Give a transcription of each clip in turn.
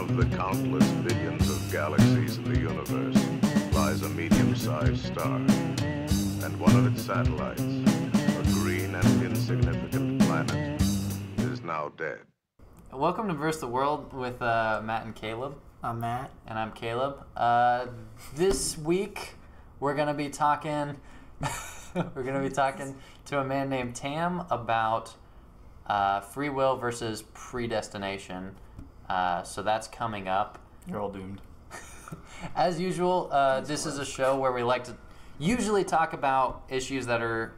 Beyond the countless billions of galaxies in the universe lies a medium-sized star, and one of its satellites, a green and insignificant planet, is now dead. Welcome to Verse the World with Matt and Caleb. I'm Matt. And I'm Caleb. This week we're gonna be talking to a man named Tam about free will versus predestination. So that's coming up. You're all doomed. As usual, this is a show where we like to usually talk about issues that are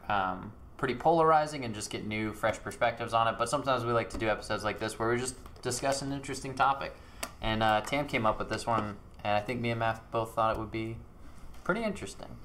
pretty polarizing and just get new, fresh perspectives on it. But sometimes we like to do episodes like this where we just discuss an interesting topic. And Tam came up with this one, and I think me and Matt both thought it would be pretty interesting.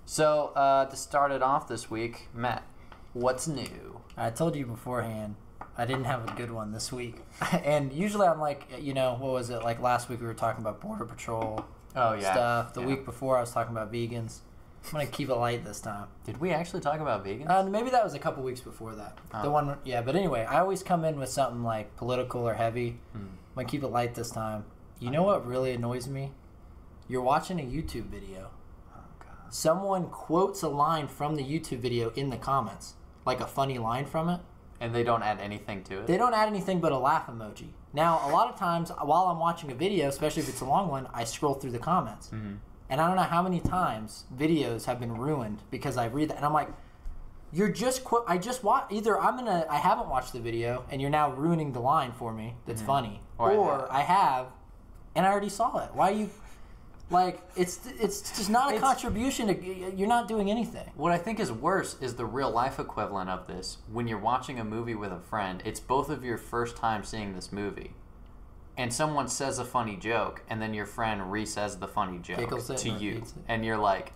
So to start it off this week, Matt, what's new? I told you beforehand I didn't have a good one this week. And usually I'm like, what was it? Like last week we were talking about Border Patrol stuff. The week before I was talking about vegans. I'm going to keep it light this time. Did we actually talk about vegans? Maybe that was a couple weeks before that. The one, but anyway, I always come in with something like political or heavy. I'm going to keep it light this time. You know what really annoys me? You're watching a YouTube video. Oh, God. Someone quotes a line from the YouTube video in the comments, like a funny line from it. And they don't add anything to it? They don't add anything but a laugh emoji. Now, a lot of times while I'm watching a video, especially if it's a long one, I scroll through the comments. Mm-hmm. And I don't know how many times videos have been ruined because I read that. And I'm like, you're just I just watch. Either I haven't watched the video and you're now ruining the line for me that's funny. Or I have and I already saw it. Why are you... Like, it's just not a contribution. You're not doing anything. What I think is worse is the real-life equivalent of this. When you're watching a movie with a friend, it's both of your first time seeing this movie. And someone says a funny joke, and then your friend re-says the funny joke to you. And you're like,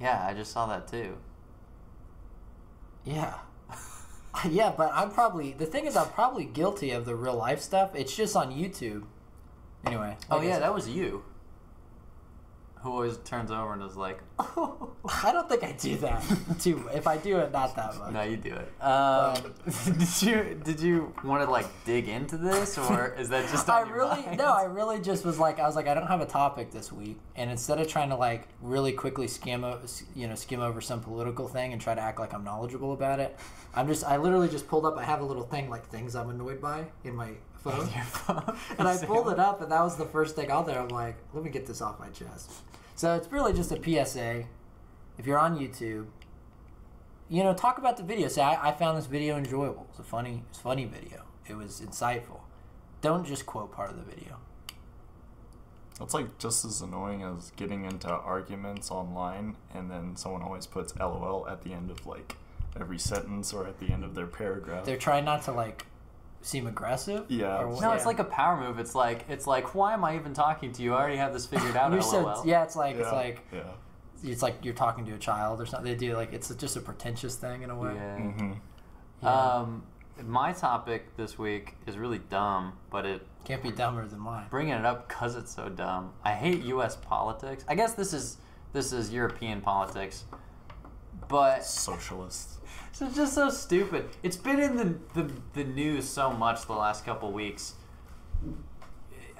yeah, I just saw that too. Yeah. Yeah, but the thing is I'm probably guilty of the real-life stuff. It's just on YouTube. Anyway. That was you. Who always turns over and is like, oh. I don't think I do that. If I do it, not that much. No, you do it. Did you want to like dig into this, or is that just on your mind? No, I really just was like, I don't have a topic this week, and instead of trying to like really quickly skim over some political thing and try to act like I'm knowledgeable about it, I literally just pulled up. I have a little thing like things I'm annoyed by in my phone. Your phone. And I pulled it up, and that was the first thing on there. I'm like, let me get this off my chest. So it's really just a PSA. If you're on YouTube, talk about the video. Say, I found this video enjoyable. It's a funny video. It was insightful. Don't just quote part of the video. That's like just as annoying as getting into arguments online and then someone always puts LOL at the end of like every sentence or at the end of their paragraph. They're trying not to like seem aggressive? Yeah. No, it's like a power move. It's like, why am I even talking to you? I already have this figured out. LOL. It's like you're talking to a child or something. They do like it's just a pretentious thing in a way. Yeah. Mm-hmm. Yeah. My topic this week is really dumb, but it can't be dumber than mine. Bringing it up because it's so dumb. I hate U.S. politics. I guess this is European politics, but socialist. It's just so stupid. It's been in the news so much the last couple weeks.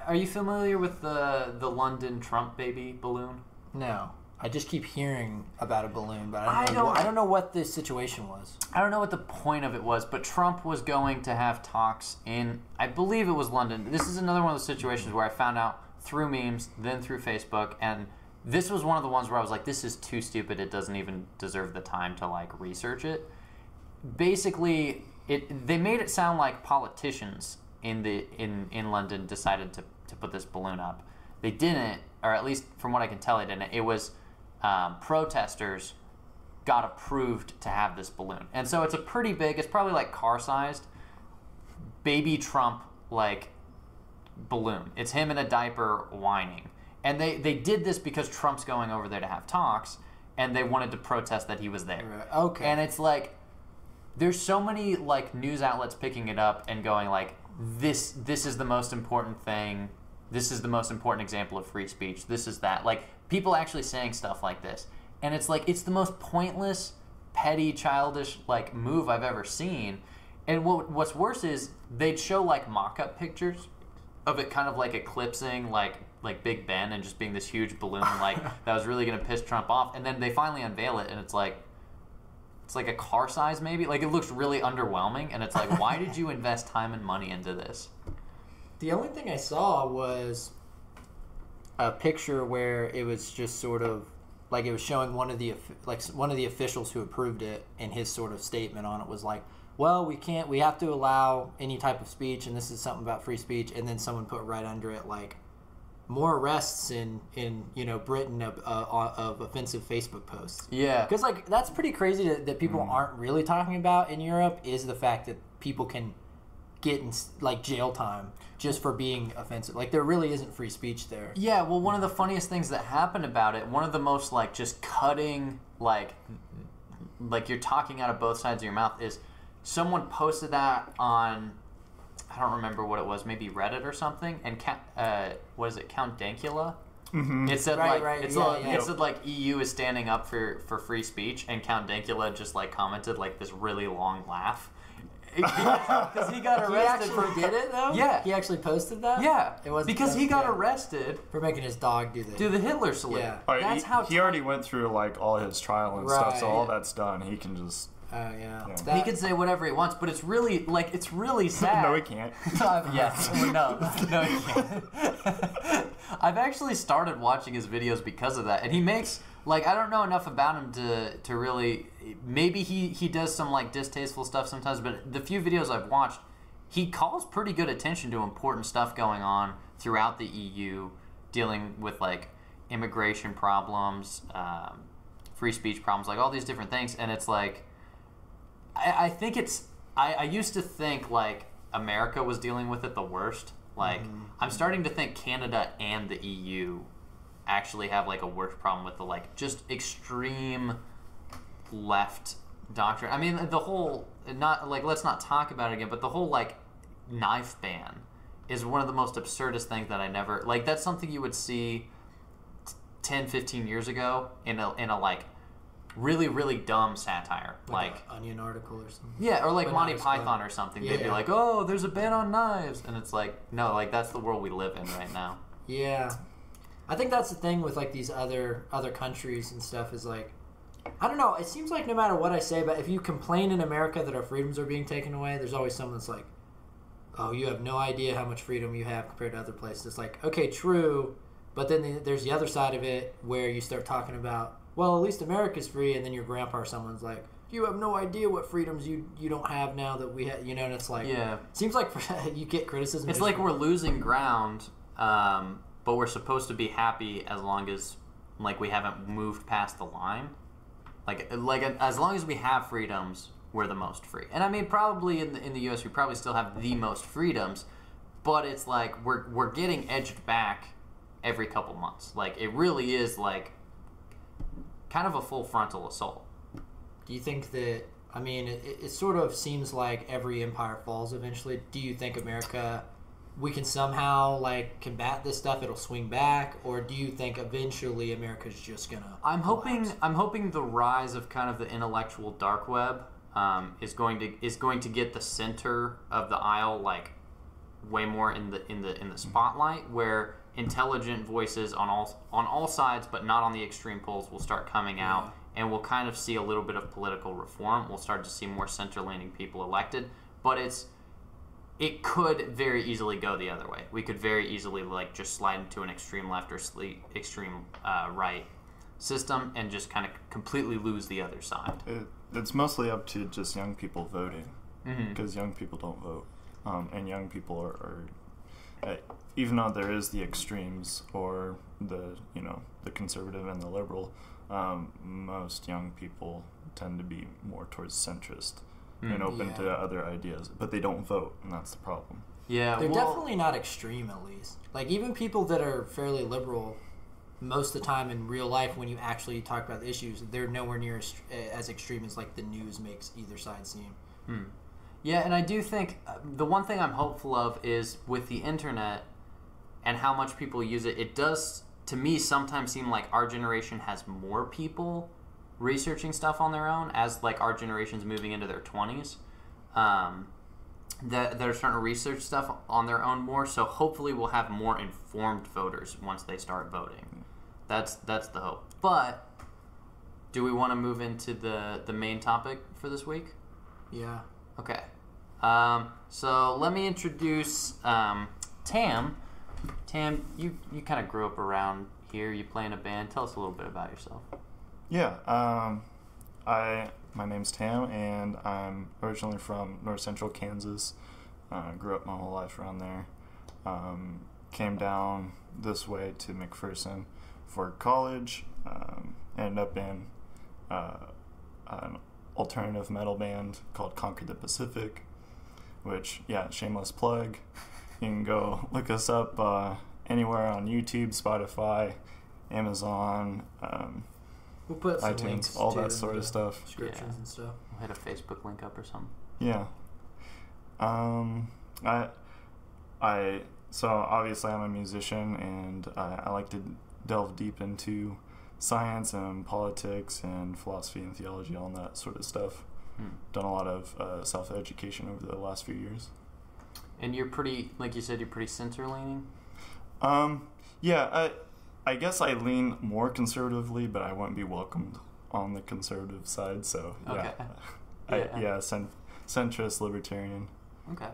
Are you familiar with the London Trump baby balloon? No. I just keep hearing about a balloon, but I don't know what the situation was. I don't know what the point of it was, but Trump was going to have talks in, I believe it was London. This is another one of those situations where I found out through memes, then through Facebook, and this was one of the ones where I was like, this is too stupid. It doesn't even deserve the time to like research it. Basically, they made it sound like politicians in London decided to put this balloon up. They didn't, or at least from what I can tell, they didn't. It was protesters got approved to have this balloon, and so it's a pretty big. It's probably like car-sized baby Trump like balloon. It's him in a diaper whining. And they did this because Trump's going over there to have talks, and they wanted to protest that he was there. Right. Okay. And it's like, there's so many like news outlets picking it up and going like, this is the most important thing. This is the most important example of free speech. This is that. Like, people actually saying stuff like this. And it's like, it's the most pointless, petty, childish like move I've ever seen. And what's worse is they'd show like mock-up pictures of it kind of like eclipsing like Big Ben and just being this huge balloon like that was really going to piss Trump off. And then they finally unveil it, and it's like a car size maybe. Like, it looks really underwhelming, and it's like, why did you invest time and money into this? The only thing I saw was a picture where it was just sort of like it was showing one of the officials who approved it, and his sort of statement on it was like, well, we have to allow any type of speech, and this is something about free speech. And then someone put right under it like, more arrests in Britain of offensive Facebook posts. Yeah, because like that's pretty crazy that people aren't really talking about in Europe, is the fact that people can get in like jail time just for being offensive. Like, there really isn't free speech there. Yeah, well, one of the funniest things that happened about it, one of the most like just cutting like you're talking out of both sides of your mouth, is someone posted that on, I don't remember what it was, maybe Reddit or something, and what is it, Count Dankula? Mm-hmm. It said it said like EU is standing up for free speech, and Count Dankula just like commented like this really long laugh. Because he got arrested. He actually did it though? Yeah. He actually posted that? Yeah. It was because he got arrested for making his dog do the Hitler salute. Yeah. That's how he already went through like all his trial and stuff, so all that's done. He can just he can say whatever he wants, but it's really sad. No, he can't. Yes. No, he can't. I've actually started watching his videos because of that, and he makes like, I don't know enough about him to really. Maybe he does some like distasteful stuff sometimes, but the few videos I've watched, he calls pretty good attention to important stuff going on throughout the EU, dealing with like immigration problems, free speech problems, like all these different things, and it's like. I think it's. I used to think like America was dealing with it the worst. Like, I'm starting to think Canada and the EU actually have like a worse problem with the like just extreme left doctrine. I mean, the whole, not like, let's not talk about it again, but the whole like knife ban is one of the most absurdist things that I never like. That's something you would see 10, 15 years ago in a like really, really dumb satire, like an Onion article or something. Yeah, or like Monty Python or something. They'd be like, "Oh, there's a ban on knives," and it's like, no, like that's the world we live in right now. Yeah, I think that's the thing with like these other countries and stuff is like, I don't know. It seems like no matter what I say, but if you complain in America that our freedoms are being taken away, there's always someone that's like, "Oh, you have no idea how much freedom you have compared to other places." It's like, okay, true, but then there's the other side of it where you start talking about, well, at least America's free, and then your grandpa or someone's like, you have no idea what freedoms you don't have now that we have, and it's like, yeah, it seems like you get criticism. It's like we're losing ground, but we're supposed to be happy as long as like we haven't moved past the line. Like as long as we have freedoms, we're the most free. And I mean, probably in the U.S. we probably still have the most freedoms, but it's like we're getting edged back every couple months. Like, it really is like kind of a full frontal assault. Do you think that, I mean, it sort of seems like every empire falls eventually. Do you think America, we can somehow like combat this stuff, it'll swing back, or do you think eventually America's just gonna I'm hoping the rise of kind of the intellectual dark web is going to get the center of the aisle like way more in the spotlight, where intelligent voices on all sides, but not on the extreme poles, will start coming out, and we'll kind of see a little bit of political reform. We'll start to see more center-leaning people elected, but it could very easily go the other way. We could very easily like just slide into an extreme left or extreme right system and just kind of completely lose the other side. It's mostly up to just young people voting, because young people don't vote, and young people are even though there is the extremes or the conservative and the liberal, most young people tend to be more towards centrist and open to other ideas, but they don't vote, and that's the problem. Yeah, they're definitely not extreme, at least. Like, even people that are fairly liberal, most of the time in real life, when you actually talk about the issues, they're nowhere near as extreme as like the news makes either side seem. Yeah, and I do think the one thing I'm hopeful of is with the internet and how much people use it, it does, to me, sometimes seem like our generation has more people researching stuff on their own as like our generation's moving into their 20s. that are starting to research stuff on their own more. So hopefully we'll have more informed voters once they start voting. That's the hope. But do we want to move into the main topic for this week? Yeah. Okay. So let me introduce Tam. Tam, you kind of grew up around here. You play in a band. Tell us a little bit about yourself. Yeah. My name's Tam, and I'm originally from North Central Kansas. Grew up my whole life around there. Came down this way to McPherson for college. Ended up in an alternative metal band called Conquer the Pacific, which, yeah, shameless plug. You can go look us up anywhere on YouTube, Spotify, Amazon, We'll put some iTunes, links all to that sort of stuff. descriptions and stuff. We'll hit a Facebook link up or something. Yeah. So obviously I'm a musician, and I like to delve deep into science and politics and philosophy and theology, all that sort of stuff. Done a lot of self-education over the last few years. And you're pretty, like you said, you're pretty center-leaning? Yeah, I guess I lean more conservatively, but I wouldn't be welcomed on the conservative side, so yeah. Okay. Centrist libertarian. Okay.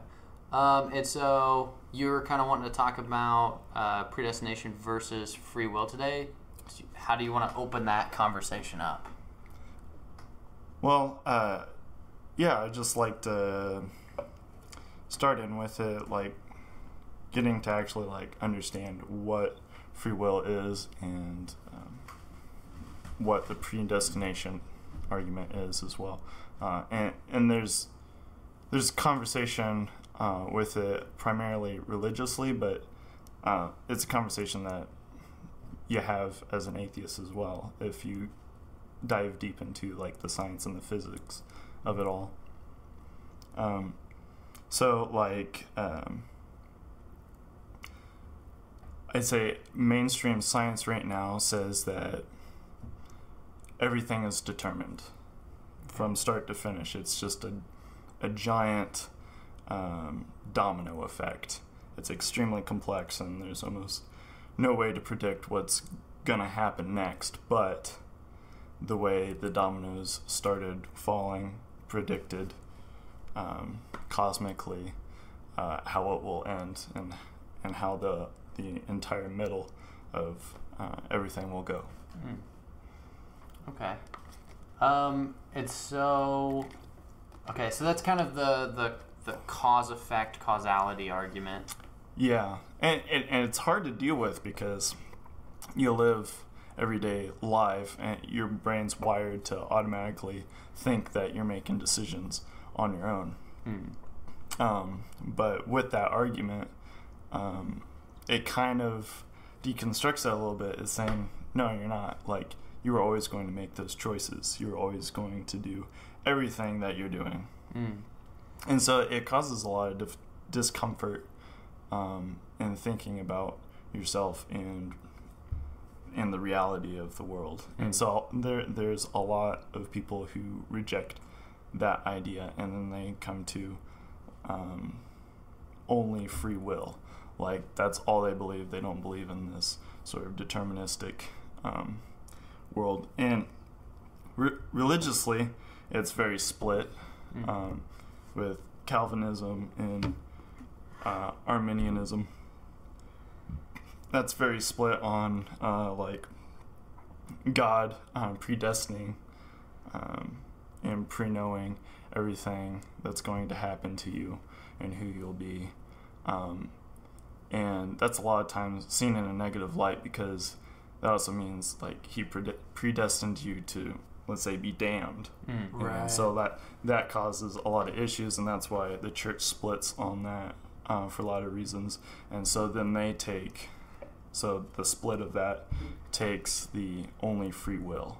And so you're kind of wanting to talk about predestination versus free will today. How do you want to open that conversation up? Well, yeah, I just like to start in with it, like getting to actually like understand what free will is and what the predestination argument is as well. And there's conversation with it primarily religiously, but it's a conversation that you have as an atheist as well if you dive deep into like the science and the physics of it all. So like I'd say mainstream science right now says that everything is determined from start to finish. It's just a giant domino effect. It's extremely complex, and there's almost no way to predict what's gonna happen next, but the way the dominoes started falling predicted cosmically how it will end, and how the entire middle of everything will go. Okay. It's so... Okay, so that's kind of the cause-effect causality argument. Yeah, and it's hard to deal with because you live every day live, and your brain's wired to automatically think that you're making decisions on your own. But with that argument, it kind of deconstructs that a little bit. It's saying, no, you're not. Like, you were always going to make those choices. You're always going to do everything that you're doing. And so it causes a lot of discomfort in thinking about yourself and the reality of the world. And so there's a lot of people who reject that idea, and then they come to only free will. Like, that's all they believe. They don't believe in this sort of deterministic world. And religiously, it's very split with Calvinism and Arminianism. That's very split on like God predestining and pre-knowing everything that's going to happen to you and who you'll be. And that's a lot of times seen in a negative light, because that also means like he predestined you to, let's say, be damned. Right. And so that causes a lot of issues, and that's why the church splits on that for a lot of reasons. And so then so the split of that takes the only free will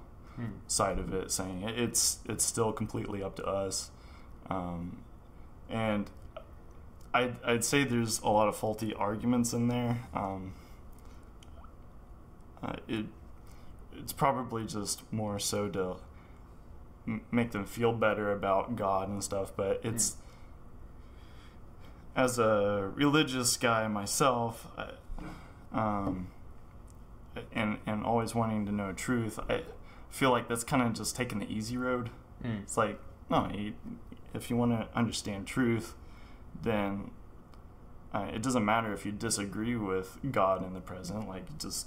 side of it, saying it's still completely up to us. And I'd say there's a lot of faulty arguments in there. It's probably just more so to make them feel better about God and stuff, but as a religious guy myself, and always wanting to know truth, I feel like that's kind of just taking the easy road. It's like, no, if you want to understand truth, then it doesn't matter if you disagree with God in the present. Like, just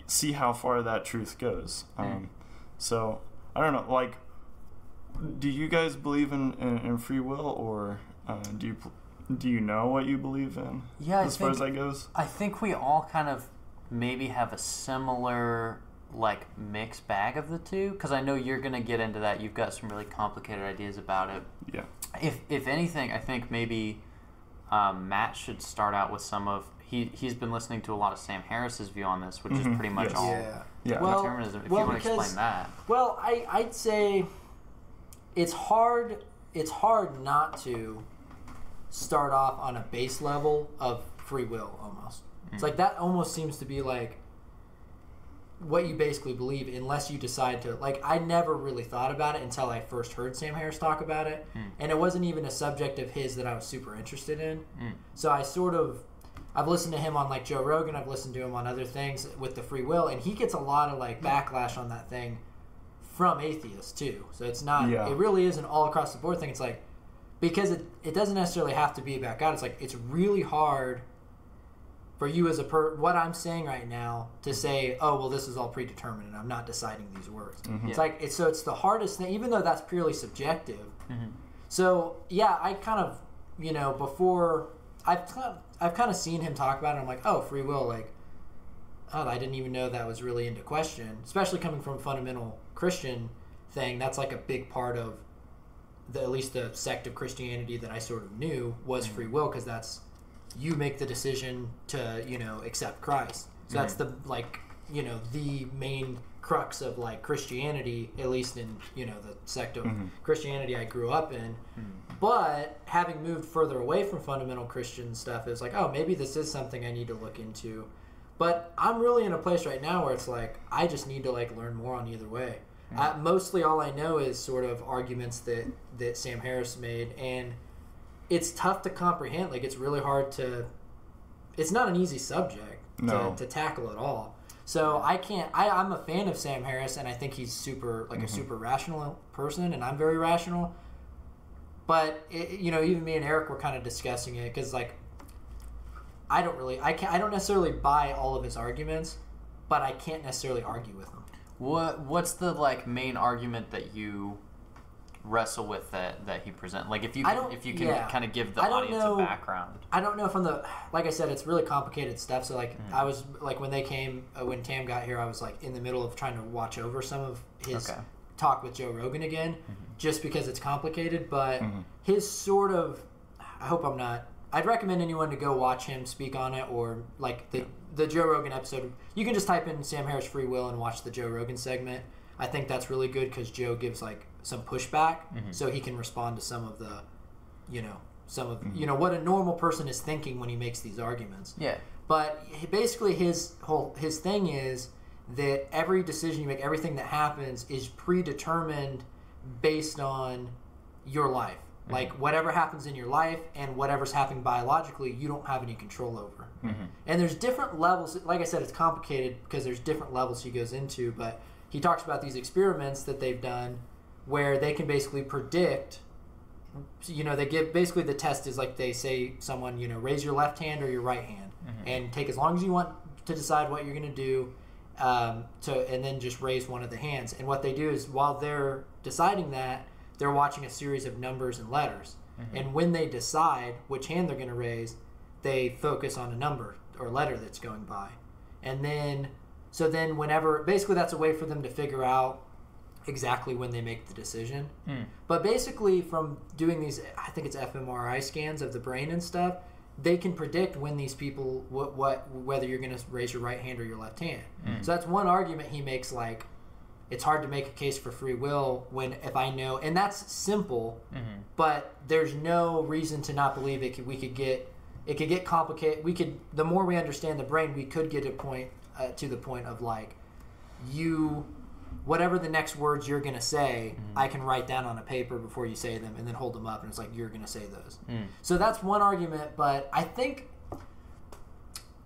see how far that truth goes. So I don't know. Like, do you guys believe in free will, or do you know what you believe in? Yeah, as far as that goes. I think we all kind of maybe have a similar like mixed bag of the two, because I know you're gonna get into that. You've got some really complicated ideas about it. Yeah. If anything, I think maybe Matt should start out with some of he's been listening to a lot of Sam Harris's view on this, which is pretty much all determinism. If you want to explain that. Well, I'd say it's hard not to start off on a base level of free will almost. It's like that almost seems to be like what you basically believe, unless you decide to. Like, I never really thought about it until I first heard Sam Harris talk about it, and it wasn't even a subject of his that I was super interested in. So I've listened to him on like Joe Rogan, I've listened to him on other things with the free will, and he gets a lot of like backlash on that thing from atheists too. So it's not, it really is an all across the board thing. It's like, because it doesn't necessarily have to be about God. It's like, it's really hard for you as what I'm saying right now to say, oh, well, this is all predetermined and I'm not deciding these words. It's like, it's the hardest thing, even though that's purely subjective. So yeah, I kind of, before I've kind of seen him talk about it. I'm like, oh, free will, like, oh, I didn't even know that was really into question, especially coming from a fundamental Christian thing. That's like a big part of at least the sect of Christianity that I sort of knew was free will, because that's, you make the decision to, accept Christ. So that's the, like, the main crux of like Christianity, at least in, the sect of Christianity I grew up in. But having moved further away from fundamental Christian stuff, it's like, oh, maybe this is something I need to look into. But I'm really in a place right now where it's like, I just need to like learn more on either way. Mostly all I know is sort of arguments that Sam Harris made, and it's tough to comprehend. Like, it's really hard to, it's not an easy subject to tackle at all. So I'm a fan of Sam Harris, and I think he's super, like a super rational person, and I'm very rational. But, even me and Eric were kind of discussing it, because, like, I don't necessarily buy all of his arguments, but I can't necessarily argue with them. What's the, like, main argument that you wrestle with that he presents? Like, if you can kind of give the audience a background. I don't know from like I said, it's really complicated stuff. So like I was like, when Tam got here, I was like in the middle of trying to watch over some of his talk with Joe Rogan again, just because it's complicated. But his sort of, I'd recommend anyone to go watch him speak on it, or like the Joe Rogan episode. You can just type in Sam Harris free will and watch the Joe Rogan segment. I think that's really good because Joe gives like some pushback, so he can respond to some of the, what a normal person is thinking when he makes these arguments. Yeah. But basically his thing is that every decision you make, everything that happens is predetermined based on your life. Like, whatever happens in your life and whatever's happening biologically, you don't have any control over. And there's different levels. Like I said, it's complicated because there's different levels he goes into, but he talks about these experiments that they've done where they can basically predict, they give, basically the test is like they say someone, raise your left hand or your right hand and take as long as you want to decide what you're going to do, and then just raise one of the hands. And what they do is, while they're deciding that, they're watching a series of numbers and letters. And when they decide which hand they're going to raise, they focus on a number or letter that's going by. And then, whenever, basically that's a way for them to figure out exactly when they make the decision. But basically, from doing these, I think it's fMRI scans of the brain and stuff, they can predict when these people, whether you're going to raise your right hand or your left hand. So that's one argument he makes, like, it's hard to make a case for free will if I know, and that's simple, but there's no reason to not believe it could get complicated. The more we understand the brain, we could get to the point of like, you whatever the next words you're going to say, I can write down on a paper before you say them and then hold them up, and it's like, you're going to say those. So that's one argument, but I think,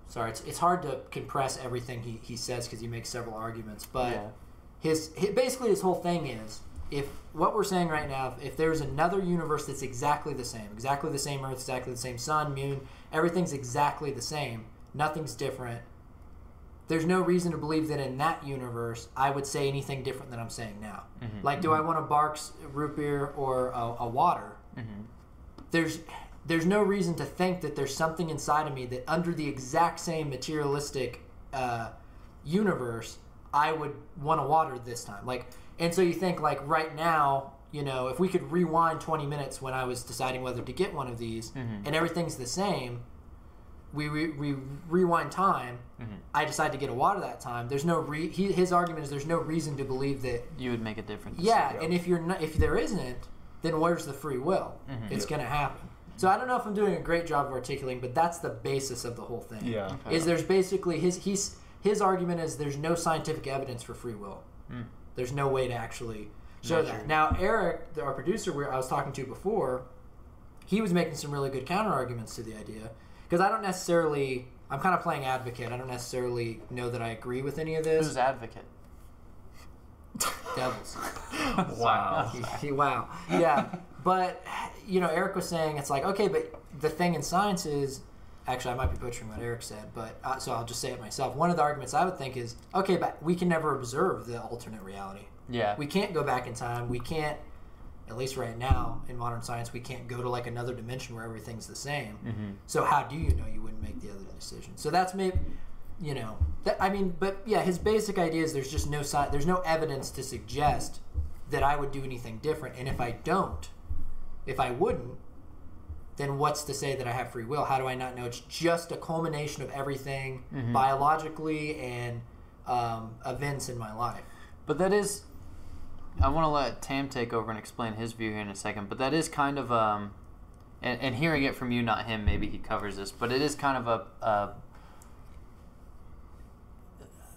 sorry, it's hard to compress everything he says because he makes several arguments, but basically his whole thing is, if what we're saying right now, if there's another universe that's exactly the same Earth, exactly the same sun, moon, everything's exactly the same, nothing's different, there's no reason to believe that in that universe I would say anything different than I'm saying now. Like, do I want a Barks root beer or a water? There's no reason to think that there's something inside of me that under the exact same materialistic universe I would want a water this time. Like, and so you think, like, right now, you know, if we could rewind 20 minutes when I was deciding whether to get one of these and everything's the same, we rewind time, I decide to get a water that time. There's no his argument is there's no reason to believe that you would make a difference. Yeah, and if there isn't, then where's the free will? It's going to happen. So I don't know if I'm doing a great job of articulating, but that's the basis of the whole thing. Yeah. Okay. Is there's basically his argument is there's no scientific evidence for free will. There's no way to actually show that. Now, Eric, our producer I was talking to before, he was making some really good counter arguments to the idea. Because I don't necessarily, I'm kind of playing advocate. I don't necessarily know that I agree with any of this. Who's advocate? Devils. Wow. Wow. Yeah. But, you know, Eric was saying, it's like, okay, but the thing in science is, actually, I might be butchering what Eric said, but so I'll just say it myself. One of the arguments I would think is, okay, but we can never observe the alternate reality. Yeah. We can't go back in time. We can't, at least right now in modern science, we can't go to like another dimension where everything's the same. So how do you know you wouldn't make the other decision? So that's maybe, you know, but yeah, his basic idea is there's just there's no evidence to suggest that I would do anything different. And if I wouldn't, then what's to say that I have free will? How do I not know? It's just a culmination of everything biologically and events in my life. But that is, I want to let Tam take over and explain his view here in a second, but that is kind of, and hearing it from you, not him, maybe he covers this, but it is kind of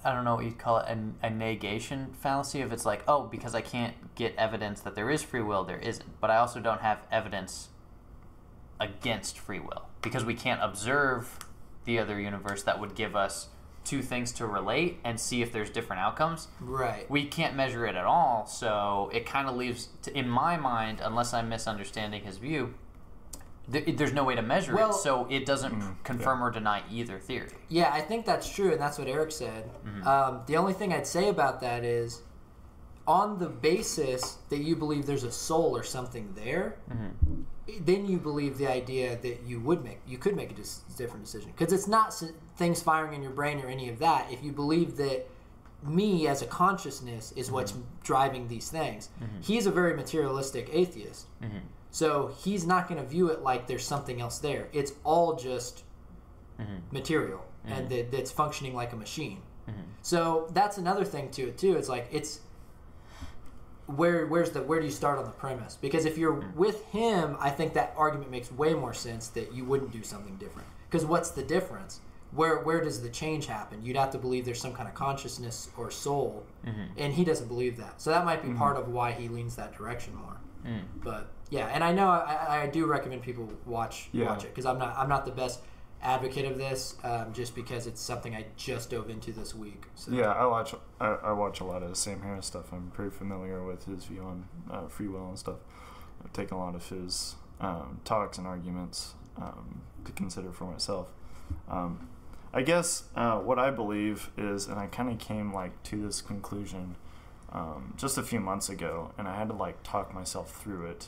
I don't know what you'd call it, a negation fallacy of it's like, oh, because I can't get evidence that there is free will, there isn't. But I also don't have evidence against free will because we can't observe the other universe that would give us two things to relate and see if there's different outcomes. Right. We can't measure it at all, so it kind of leaves, in my mind, unless I'm misunderstanding his view, there's no way to measure it, so it doesn't confirm or deny either theory. Yeah, I think that's true, and that's what Eric said. The only thing I'd say about that is, on the basis that you believe there's a soul or something there, then you believe the idea that you could make a different decision. Because it's not things firing in your brain or any of that. If you believe that me as a consciousness is what's driving these things, he's a very materialistic atheist. So he's not going to view it like there's something else there. It's all just material and that's functioning like a machine. So that's another thing to it too. It's like where do you start on the premise? Because if you're with him, I think that argument makes way more sense that you wouldn't do something different. Because what's the difference? Where does the change happen? You'd have to believe there's some kind of consciousness or soul, and he doesn't believe that. So that might be part of why he leans that direction more. But yeah, and I know I do recommend people watch it because I'm not the best advocate of this, just because it's something I just dove into this week. So. Yeah, I watch a lot of Sam Harris stuff. I'm pretty familiar with his view on free will and stuff. I've taken a lot of his talks and arguments to consider for myself. I guess what I believe is, and I kind of came to this conclusion just a few months ago, and I had to talk myself through it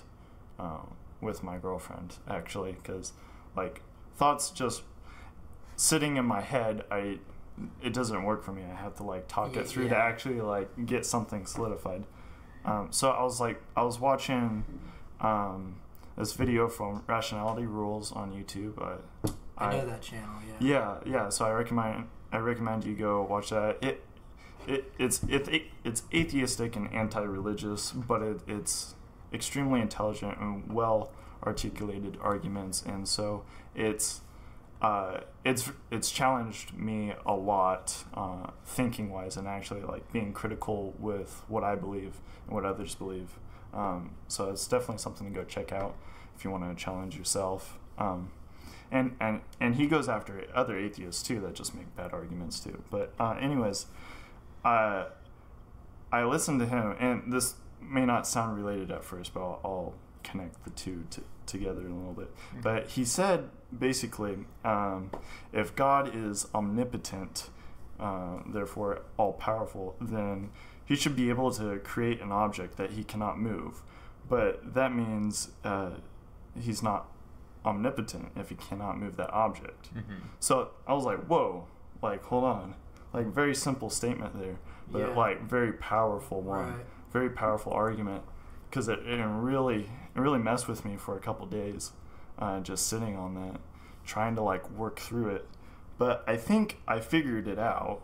with my girlfriend, actually, because thoughts just sitting in my head, it doesn't work for me. I have to talk it through to actually get something solidified. So I was watching this video from Rationality Rules on YouTube. I know that channel. Yeah. So I recommend you go watch that. It's atheistic and anti-religious, but it's extremely intelligent and well articulated arguments, and so it's it's challenged me a lot, thinking wise, and actually like being critical with what I believe and what others believe. So it's definitely something to go check out if you want to challenge yourself. And he goes after other atheists too that just make bad arguments too. But anyways, I listened to him, and this may not sound related at first, but I'll connect the two together in a little bit. Mm-hmm. But he said basically, if God is omnipotent, therefore all powerful, then he should be able to create an object that he cannot move. But that means he's not omnipotent if he cannot move that object. Mm-hmm. So I was like, whoa, like, hold on. Like, very simple statement there, but like very powerful one. Right. Very powerful argument, because it really messed with me for a couple days, just sitting on that, trying to like work through it. But I think I figured it out,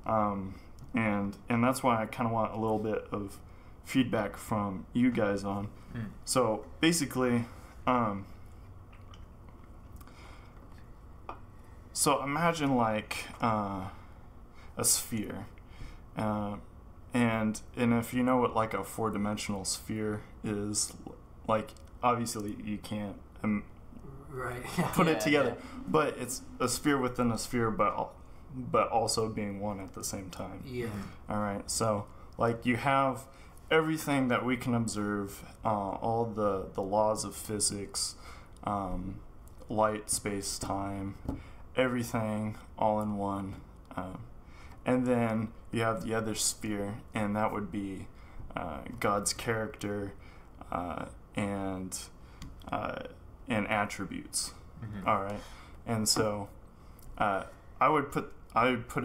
and that's why I kind of want a little bit of feedback from you guys on. So basically, so imagine like a sphere. And if you know what like a 4-dimensional sphere is, like obviously you can't put it together, but it's a sphere within a sphere, but also being one at the same time. Yeah. All right. So like you have everything that we can observe, all the laws of physics, light, space, time, everything all in one. And then you have the other sphere, and that would be God's character and attributes. Mm-hmm. All right, and so I would put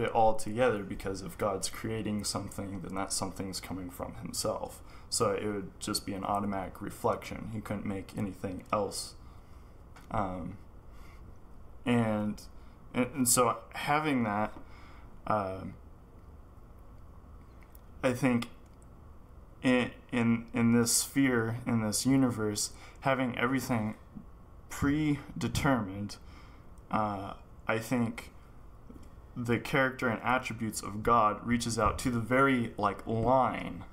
it all together, because if God's creating something, then that something's coming from Himself. So it would just be an automatic reflection. He couldn't make anything else. And so having that. I think in this sphere, in this universe, having everything predetermined, I think the character and attributes of God reaches out to the very like line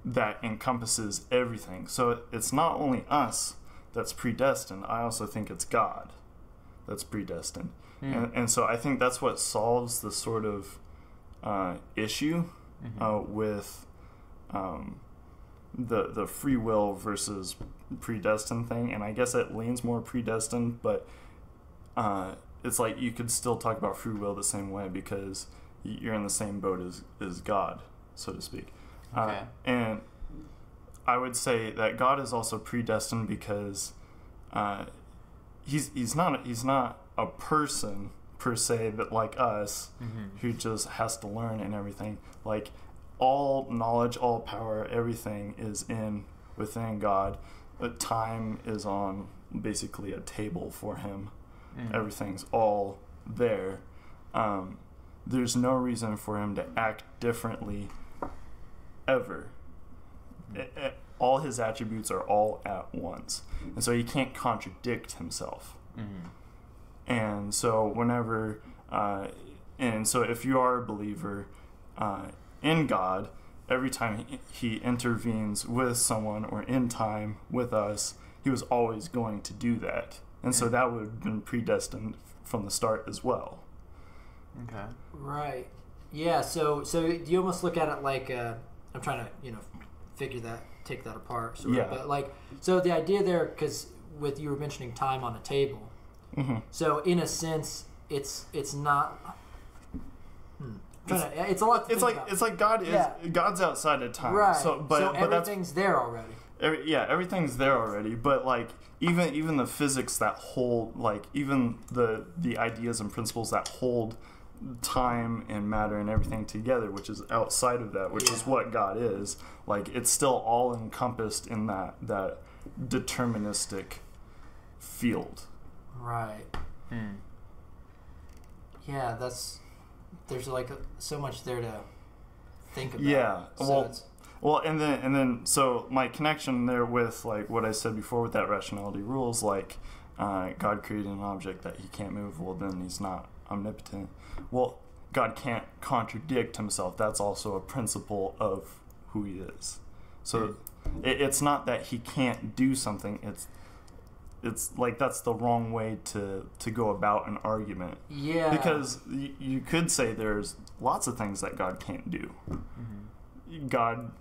that encompasses everything. So it's not only us that's predestined. I also think it's God that's predestined. And so I think that's what solves the sort of issue with the free will versus predestined thing. And I guess it leans more predestined, but it's like you could still talk about free will the same way, because you're in the same boat as God, so to speak. Okay. And I would say that God is also predestined because he's not a person per se that like us, who just has to learn and everything. Like all knowledge, all power, everything is within God. But time is on basically a table for Him. Everything's all there. There's no reason for Him to act differently ever. All His attributes are all at once, and so He can't contradict Himself. And so whenever, and so if you are a believer in God, every time he intervenes with someone or in time with us, He was always going to do that. And so that would have been predestined from the start as well. Okay. Right. Yeah. So you almost look at it like I'm trying to take that apart. Sort of. But like, so the idea there, because with you were mentioning time on a table. So in a sense, it's not. It's a lot. It's like God is God's outside of time, right? But everything's there already. Everything's there already. But like even the physics that hold, like even the ideas and principles that hold time and matter and everything together, which is outside of that, which is what God is. Like it's still all encompassed in that deterministic field. Right. Yeah, there's like so much there to think about. Yeah. Well, and then so my connection there with like what I said before with that rationality rules, like God created an object that he can't move, well, then he's not omnipotent. Well, God can't contradict himself. That's also a principle of who he is. So it's not that he can't do something. It's like that's the wrong way to go about an argument. Yeah. Because you could say there's lots of things that God can't do. Mm-hmm. God,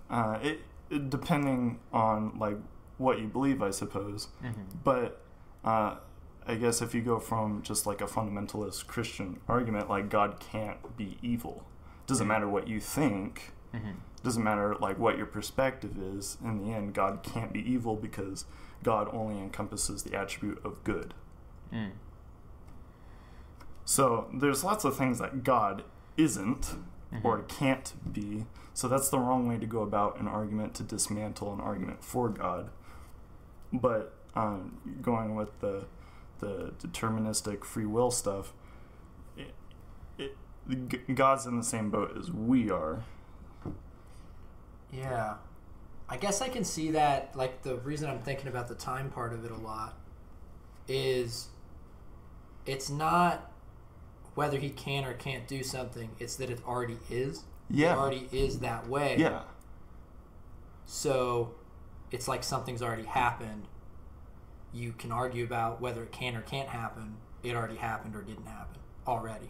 depending on like what you believe, I suppose. Mm-hmm. But I guess if you go from just like a fundamentalist Christian argument, like God can't be evil. Doesn't matter what you think. Mm-hmm. Doesn't matter like what your perspective is. In the end, God can't be evil because God only encompasses the attribute of good. Mm. So there's lots of things that God isn't or can't be. So that's the wrong way to go about an argument, to dismantle an argument for God. But going with the deterministic free will stuff, God's in the same boat as we are. Yeah. I guess I can see that, like, the reason I'm thinking about the time part of it a lot is it's not whether he can or can't do something, it's that it already is. Yeah. It already is that way. Yeah. So it's like something's already happened. You can argue about whether it can or can't happen. It already happened or didn't happen already.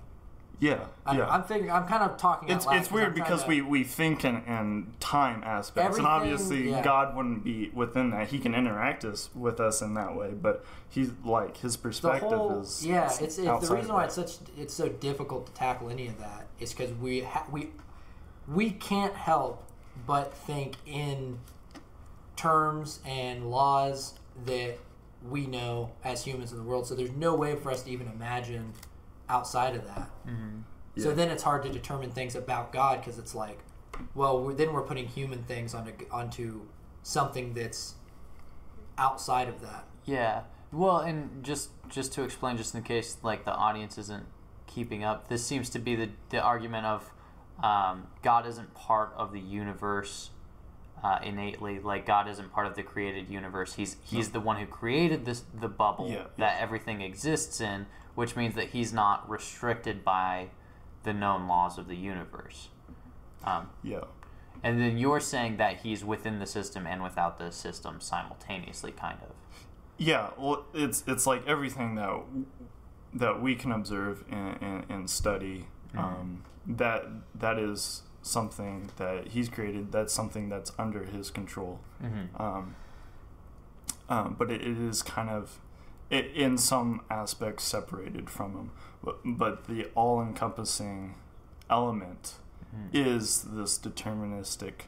Yeah, I'm kind of talking out loud. It's weird because we think in time aspects, and obviously God wouldn't be within that. He can interact with us in that way, but he's like his perspective is it's the reason why it's so difficult to tackle any of that is because we can't help but think in terms and laws that we know as humans in the world. So there's no way for us to even imagine outside of that. Mm-hmm. Yeah. So then it's hard to determine things about God because it's like, well, then we're putting human things onto something that's outside of that. Yeah. Well, and just to explain, just in case like the audience isn't keeping up, this seems to be the argument of God isn't part of the universe innately. Like God isn't part of the created universe. He's the one who created the bubble that everything exists in, which means that he's not restricted by the known laws of the universe. And then you're saying that he's within the system and without the system simultaneously, kind of. Yeah, well, it's like everything that we can observe and study. That is something that he's created. That's something that's under his control. Mm-hmm. But it is kind of, in some aspects, separated from him. But the all-encompassing element is this deterministic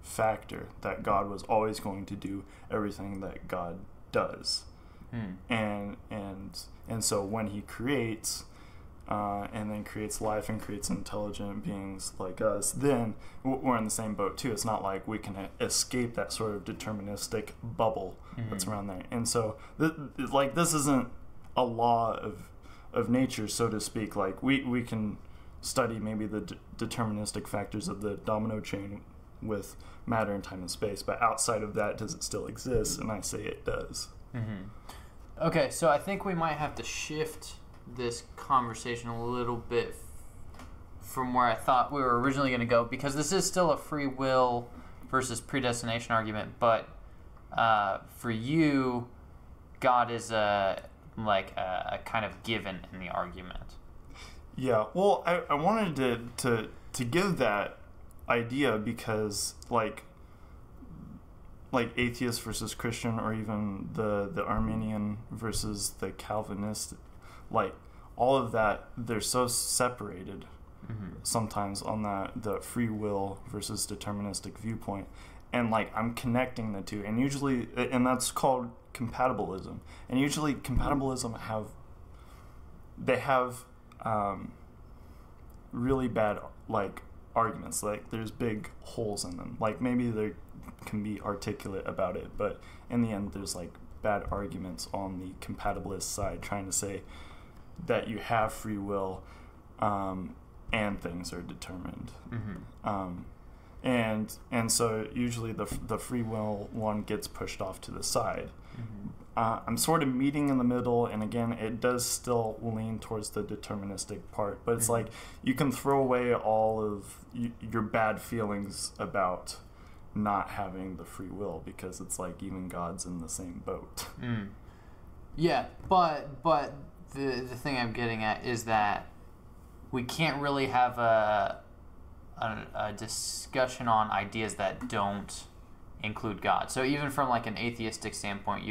factor that God was always going to do everything that God does. And so when he creates and then creates life and creates intelligent beings like us, then we're in the same boat too. It's not like we can escape that sort of deterministic bubble that's around there. And so this isn't a law of nature, so to speak. Like we can study maybe the deterministic factors of the domino chain with matter and time and space, but outside of that, does it still exist? And I say it does. Okay, so I think we might have to shift this conversation a little bit from where I thought we were originally going to go, because this is still a free will versus predestination argument, but for you, God is a kind of given in the argument. Yeah, well, I wanted to give that idea because like atheist versus Christian, or even the Arminian versus the Calvinist, like all of that, they're so separated sometimes on the free will versus deterministic viewpoint, and like I'm connecting the two, and usually, and that's called compatibilism, and usually compatibilism have really bad like arguments, like there's big holes in them, like maybe they can be articulate about it, but in the end there's like bad arguments on the compatibilist side trying to say that you have free will and things are determined. And so usually the free will one gets pushed off to the side, I'm sort of meeting in the middle, and again, it does still lean towards the deterministic part, but it's like you can throw away all of your bad feelings about not having the free will, because it's like even God's in the same boat. Yeah, but the thing I'm getting at is that we can't really have a discussion on ideas that don't include God. So even from like an atheistic standpoint,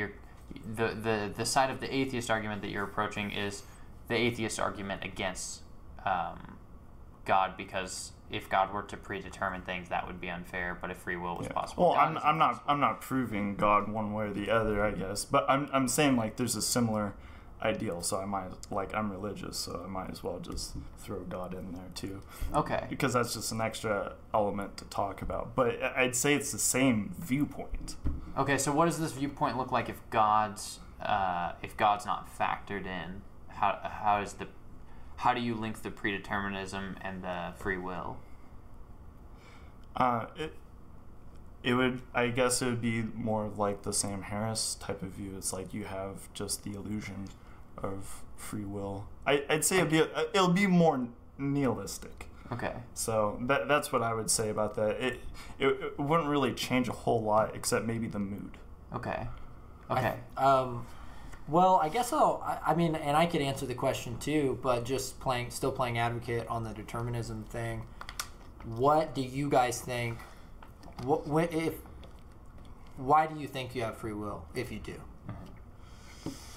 the side of the atheist argument that you're approaching is the atheist argument against God, because if God were to predetermine things, that would be unfair. But if free will was possible, well, I'm not proving God one way or the other, I guess. But I'm saying like there's a similar ideal. So I'm religious, so I might as well just throw God in there too. Okay. Because that's just an extra element to talk about. But I'd say it's the same viewpoint. Okay, so what does this viewpoint look like if God's not factored in? How do you link the predeterminism and the free will? It would, I guess, it would be more like the Sam Harris type of view. It's like you have just the illusion of free will. I'd say it'll be more nihilistic. Okay. So that's what I would say about that. It wouldn't really change a whole lot, except maybe the mood. Okay. Okay. Well, I guess I mean, and I could answer the question too, but just still playing advocate on the determinism thing. What do you guys think? Why do you think you have free will if you do?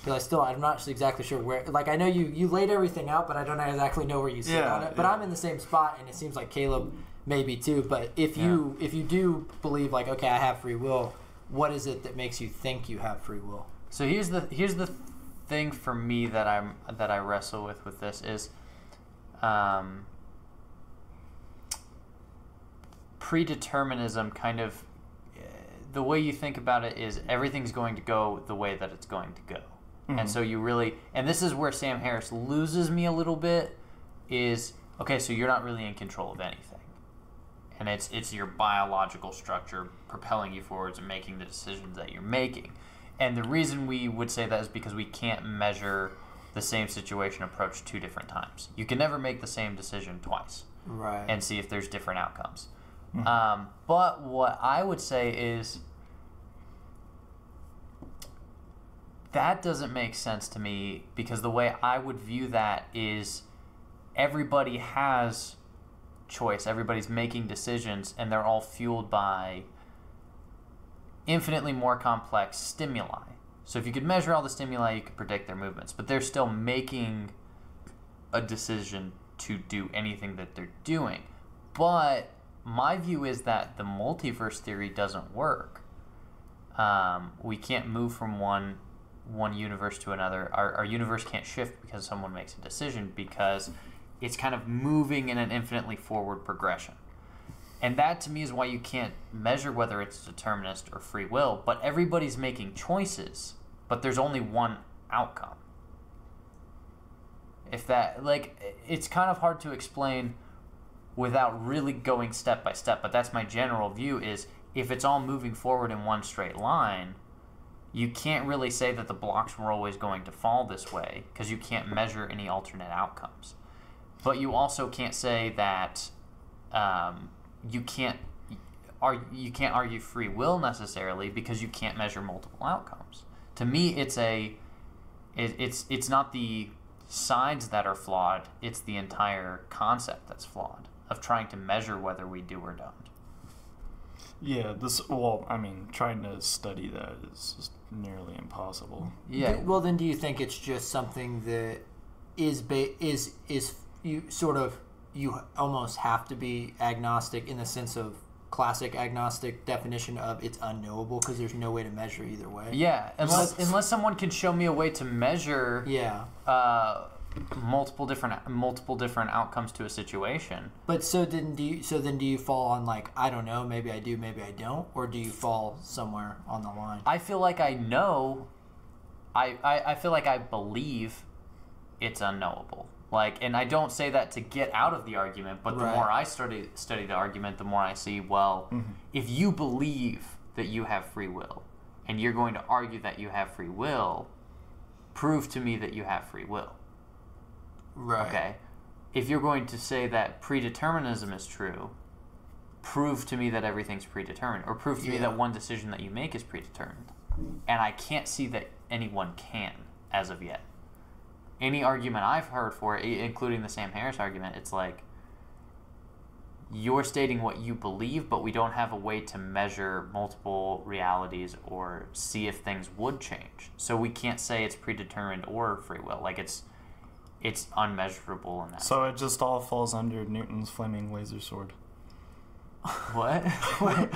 Because I'm not exactly sure where. Like, I know you laid everything out, but I don't exactly know where you sit on it. But I'm in the same spot, and it seems like Caleb maybe too. But if you do believe, like, okay, I have free will, what is it that makes you think you have free will? So here's the thing for me that I wrestle with this is predeterminism. Kind of the way you think about it is everything's going to go the way that it's going to go. And so and this is where Sam Harris loses me a little bit, is, okay, so you're not really in control of anything. And it's your biological structure propelling you forwards and making the decisions that you're making. And the reason we would say that is because we can't measure the same situation approached 2 different times. You can never make the same decision twice. Right. And see if there's different outcomes. But what I would say is that doesn't make sense to me, because the way I would view that is everybody has choice, everybody's making decisions, and they're all fueled by infinitely more complex stimuli. So if you could measure all the stimuli, you could predict their movements, but they're still making a decision to do anything that they're doing. But my view is that the multiverse theory doesn't work. We can't move from one universe to another. Our universe can't shift because someone makes a decision, because it's kind of moving in an infinitely forward progression. And that, to me, is why you can't measure whether it's determinist or free will. But everybody's making choices, but there's only one outcome. It's kind of hard to explain without really going step by step. But that's my general view, is if it's all moving forward in one straight line, you can't really say that the blocks were always going to fall this way, because you can't measure any alternate outcomes. But you also can't say that you can't argue free will necessarily, because you can't measure multiple outcomes. To me, it's not the sides that are flawed, it's the entire concept that's flawed, of trying to measure whether we do or don't. Yeah, trying to study that is just nearly impossible. Yeah. Well, then do you think it's just something that is you almost have to be agnostic, in the sense of classic agnostic definition of it's unknowable, because there's no way to measure either way? Yeah, unless someone can show me a way to measure multiple different outcomes to a situation. But so then do you fall on, like, I don't know, maybe I do, maybe I don't, or do you fall somewhere on the line? I feel like I know. I feel like I believe it's unknowable. And I don't say that to get out of the argument, but the more I study the argument, the more I see, if you believe that you have free will, and you're going to argue that you have free will, prove to me that you have free will. Right. Okay? If you're going to say that predeterminism is true, prove to me that everything's predetermined, or prove to me that one decision that you make is predetermined. And I can't see that anyone can as of yet. Any argument I've heard for it, including the Sam Harris argument, it's like, you're stating what you believe, but we don't have a way to measure multiple realities or see if things would change. So we can't say it's predetermined or free will. Like, it's unmeasurable in that. So it just all falls under Newton's flaming laser sword. What? What?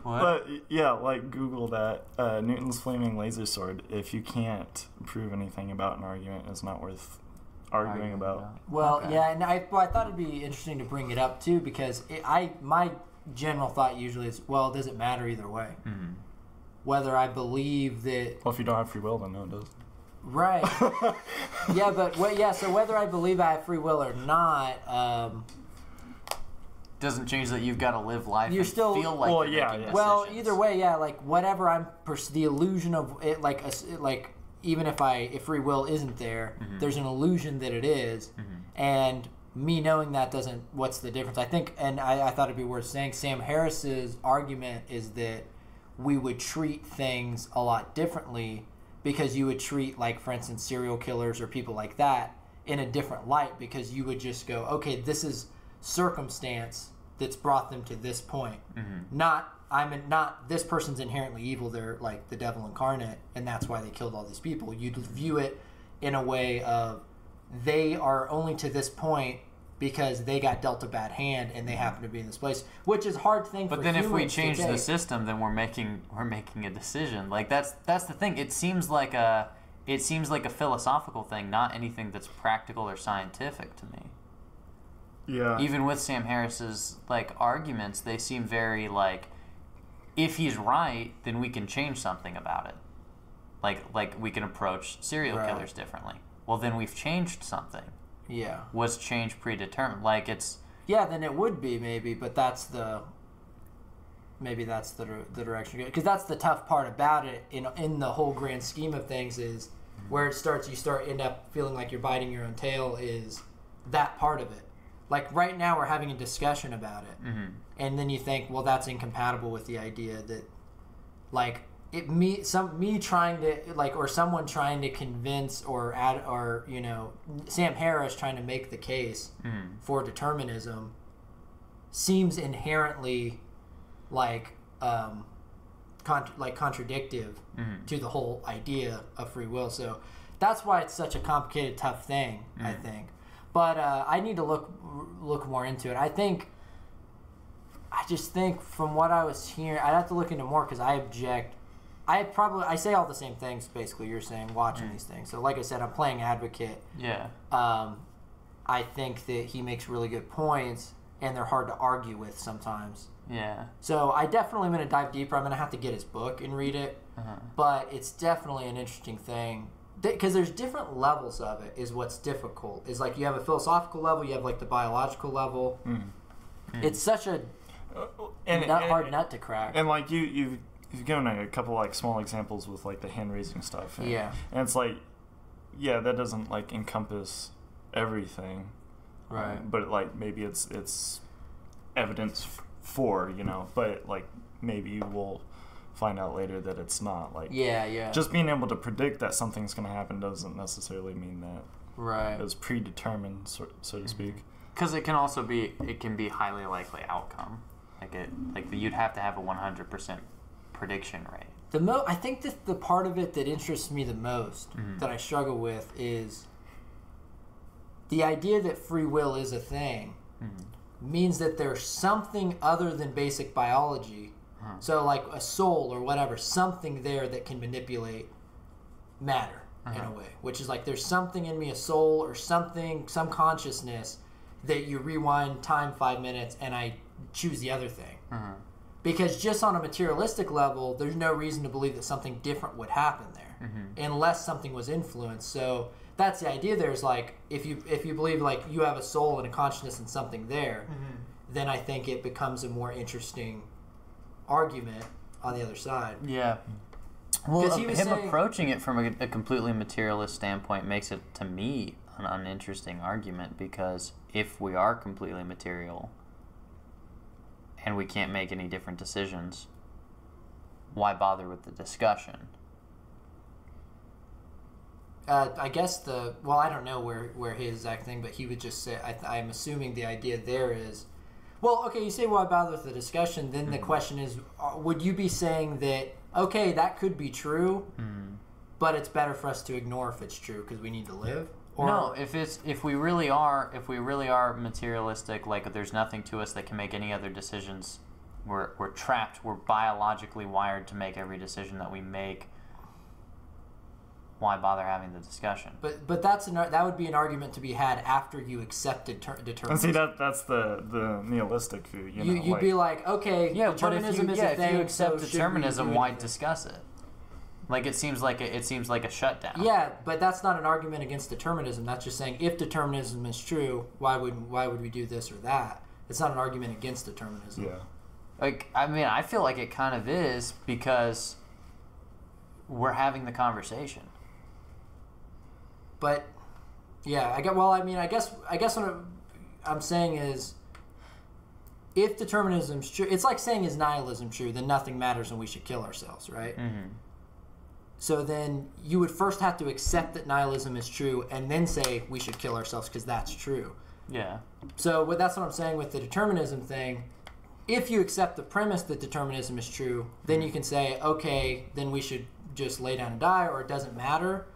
But yeah, like Google that. Newton's flaming laser sword. If you can't prove anything about an argument, it's not worth arguing about. Well, Okay. yeah, and I thought it'd be interesting to bring it up too, because my general thought usually is, well, does it matter either way? Mm-hmm. Whether I believe that. Well, if you don't have free will, then no, it does. Right. Yeah, but so whether I believe I have free will or not, Doesn't change that you've got to live life You're and still- feel like Well, you're yeah, making yeah. well, decisions. either way, yeah, like whatever I'm the illusion of it, like even if free will isn't there, there's an illusion that it is, and me knowing that doesn't. What's the difference? I think, and I thought it'd be worth saying. Sam Harris's argument is that we would treat things a lot differently because you would treat, like, for instance, serial killers or people like that in a different light, because you would just go, okay, this is circumstance that's brought them to this point. Not this person's inherently evil, they're like the devil incarnate, and that's why they killed all these people. You'd view it in a way of they are only to this point because they got dealt a bad hand and they happen to be in this place, which is a hard thing for But then if we humans to change the take. system, then we're making a decision. Like that's the thing. It seems like a philosophical thing, not anything that's practical or scientific to me. Yeah. Even with Sam Harris's like arguments, they seem very like, if he's right, then we can change something about it. Like we can approach serial Right. killers differently. Well, then we've changed something. Yeah. Was change predetermined? Like it's Yeah, then it would be maybe, but that's the direction, because that's the tough part about it in the whole grand scheme of things is where it starts. End up feeling like you're biting your own tail is that part of it. Like right now we're having a discussion about it, and then you think, well, that's incompatible with the idea that, like, me trying to like, or someone trying to convince or add, or Sam Harris trying to make the case for determinism seems inherently like contradictive to the whole idea of free will. So that's why it's such a complicated, tough thing, I think. But I need to look more into it. I just think from what I was hearing, I'd have to look into more because I object. I say all the same things basically you're saying watching these things. So like I said, I'm playing advocate. yeah. I think that he makes really good points and they're hard to argue with sometimes. Yeah. So I definitely am going to dive deeper. I'm going to have to get his book and read it. But it's definitely an interesting thing. Because there's different levels of it is what's difficult. Is like you have a philosophical level, you have like the biological level. It's such a hard nut to crack. And like you've given a couple like small examples with like the hand raising stuff. And, Yeah. And it's like, yeah, that doesn't like encompass everything. Right. But like maybe it's evidence for, but like maybe we'll find out later that it's not. Like Yeah. just being able to predict that something's going to happen doesn't necessarily mean that Right. it's predetermined, so to speak. Because it can be highly likely outcome. Like you'd have to have a 100% prediction rate. I think that the part of it that interests me the most, that I struggle with, is the idea that free will is a thing means that there's something other than basic biology. So like a soul or whatever, something there that can manipulate matter in a way, which is like there's something in me, a soul or something, some consciousness that you rewind time 5 minutes and I choose the other thing. Because just on a materialistic level, there's no reason to believe that something different would happen there unless something was influenced. So that's the idea. There's like if you believe like you have a soul and a consciousness and something there, then I think it becomes a more interesting argument. on the other side. Yeah. Well, 'Cause he was him saying- approaching it from a completely materialist standpoint makes it, to me, an uninteresting argument, because if we are completely material and we can't make any different decisions, why bother with the discussion? I guess I don't know where his exact thing, but he would just say, I'm assuming the idea there is, well, okay, you say why bother with the discussion, then the question is, would you be saying that, okay, that could be true, but it's better for us to ignore if it's true because we need to live? Or, no, if we really are materialistic, like there's nothing to us that can make any other decisions, we're trapped, we're biologically wired to make every decision that we make, why bother having the discussion? But that would be an argument to be had after you accepted determinism. And see, that's the nihilistic view. You'd be like, okay, Yeah, but determinism is a if thing, you accept so should we determinism, do why anything? discuss it? Like it seems like a shutdown. Yeah, but that's not an argument against determinism. That's just saying if determinism is true, why would we do this or that? It's not an argument against determinism. Yeah. Like, I mean, I feel like it kind of is, because we're having the conversation. But yeah, I guess what I'm saying is, if determinism's true, it's like saying is nihilism true, then nothing matters and we should kill ourselves, right? Mm-hmm. So then you would first have to accept that nihilism is true and then say we should kill ourselves because that's true. Yeah. So that's what I'm saying with the determinism thing. If you accept the premise that determinism is true, then you can say, okay, then we should just lay down and die, or it doesn't matter.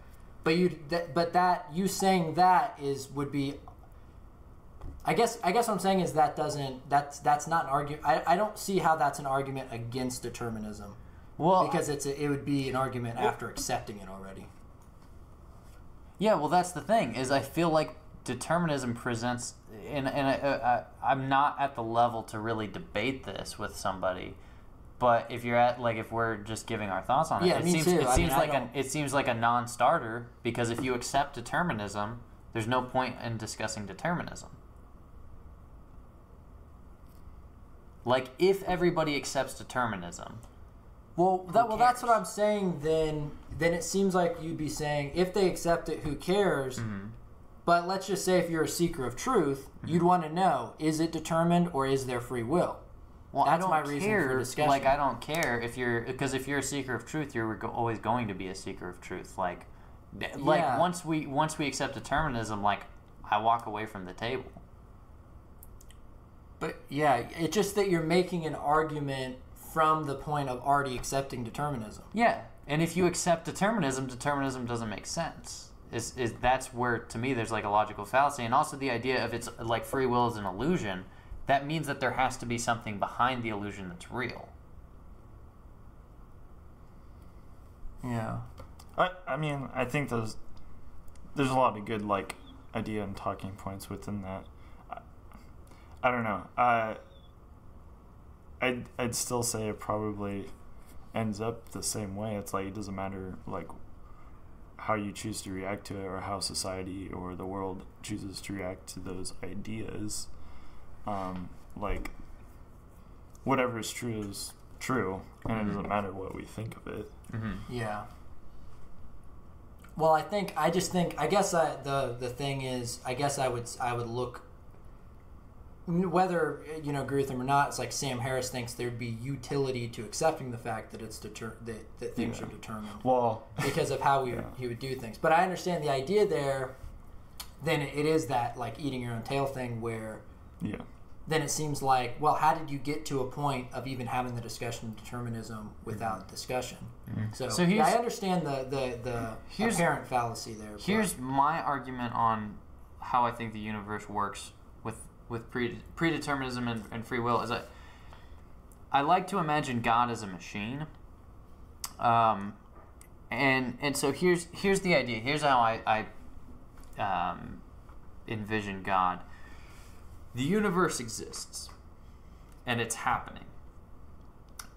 But you saying that would be. I guess what I'm saying is that's not an argument. I don't see how that's an argument against determinism. Well, Because it would be an argument after accepting it already. yeah. Well, that's the thing, is I feel like determinism presents, and I'm not at the level to really debate this with somebody. But if we're just giving our thoughts on it, Yeah, me too. It seems like a non-starter, because if you accept determinism, there's no point in discussing determinism. Like, if everybody accepts determinism, That's what I'm saying. Then it seems like you'd be saying if they accept it, who cares? Mm-hmm. But let's just say if you're a seeker of truth, you'd want to know: is it determined or is there free will? well, That's I don't my reason care. for discussion. Like, I don't care if you're a seeker of truth, you're always going to be a seeker of truth. Like Yeah. once we accept determinism, like, I walk away from the table. But yeah, it's just that you're making an argument from the point of already accepting determinism. Yeah, and if you accept determinism doesn't make sense. That's where, to me, there's like a logical fallacy, and also the idea of it's like free will is an illusion. That means that there has to be something behind the illusion that's real. Yeah. I mean, I think there's a lot of good idea and talking points within that. I don't know. I'd still say it probably ends up the same way. It's like it doesn't matter how you choose to react to it, or how society or the world chooses to react to those ideas. Whatever is true, and it doesn't matter what we think of it. Mm-hmm. Yeah. Well, I guess the thing is, I guess I would look, whether agree with him or not. It's like Sam Harris thinks there'd be utility to accepting the fact that it's that things are determined. Well, because of how he would do things. But I understand the idea there. Then it is that like eating your own tail thing where. Yeah. Then it seems like, well, how did you get to a point of even having the discussion of determinism without discussion? Mm-hmm. So I understand the apparent fallacy there. Here's my argument on how I think the universe works with predeterminism and free will. Is I like to imagine God as a machine, and so here's the idea. Here's how I envision God. The universe exists, and it's happening,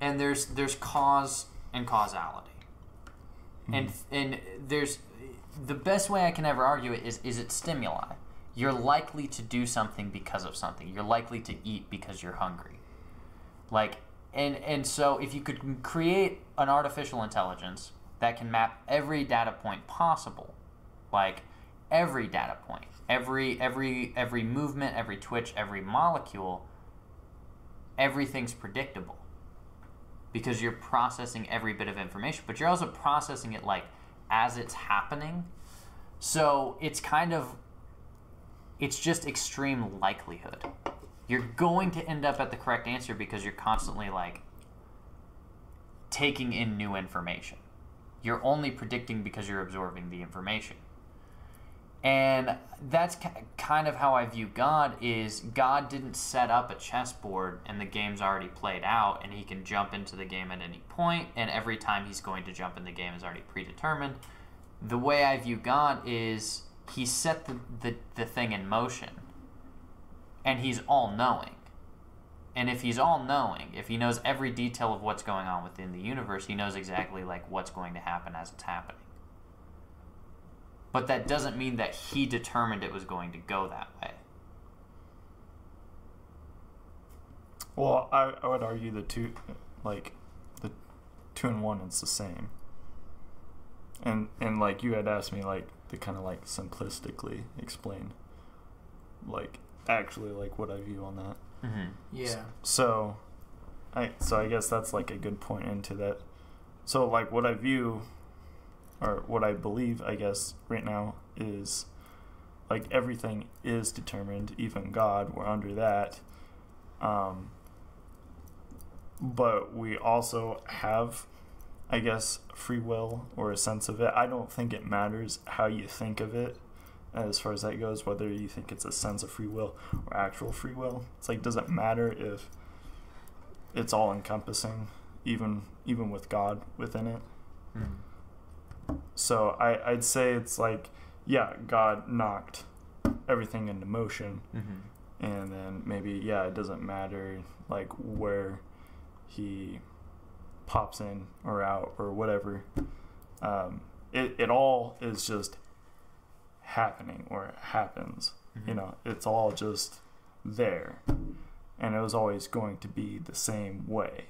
and there's cause and causality, and there's the best way I can ever argue it is it stimuli. You're likely to do something because of something. You're likely to eat because you're hungry. Like, And so if you could create an artificial intelligence that can map every data point possible, like every data point, every movement, every twitch, every molecule, everything's predictable because you're processing every bit of information, but you're also processing it like as it's happening. So it's just extreme likelihood. You're going to end up at the correct answer because you're constantly like taking in new information. You're only predicting because you're absorbing the information. And that's kind of how I view God. Is God didn't set up a chessboard and the game's already played out and he can jump into the game at any point, and every time he's going to jump in the game is already predetermined. The way I view God is he set the thing in motion, and he's all-knowing. And if he's all-knowing, if he knows every detail of what's going on within the universe, he knows exactly like what's going to happen as it's happening. But that doesn't mean that he determined it was going to go that way. Well, I would argue the two and one is the same. And like you had asked me like to kind of like simplistically explain like actually like what I view on that. Mm-hmm. Yeah. So I guess that's like a good point into that. So like what I view or what I believe, I guess, right now is like everything is determined, even God, we're under that. But we also have, I guess, free will or a sense of it. I don't think it matters how you think of it as far as that goes, whether you think it's a sense of free will or actual free will. It's like, does it matter if it's all encompassing, even with God within it? Mm-hmm. So I'd say it's like, yeah, God knocked everything into motion, Mm-hmm. and then maybe, yeah, it doesn't matter like where he pops in or out or whatever. It all is just happening, or it happens. Mm-hmm. You know, it's all just there, and it was always going to be the same way.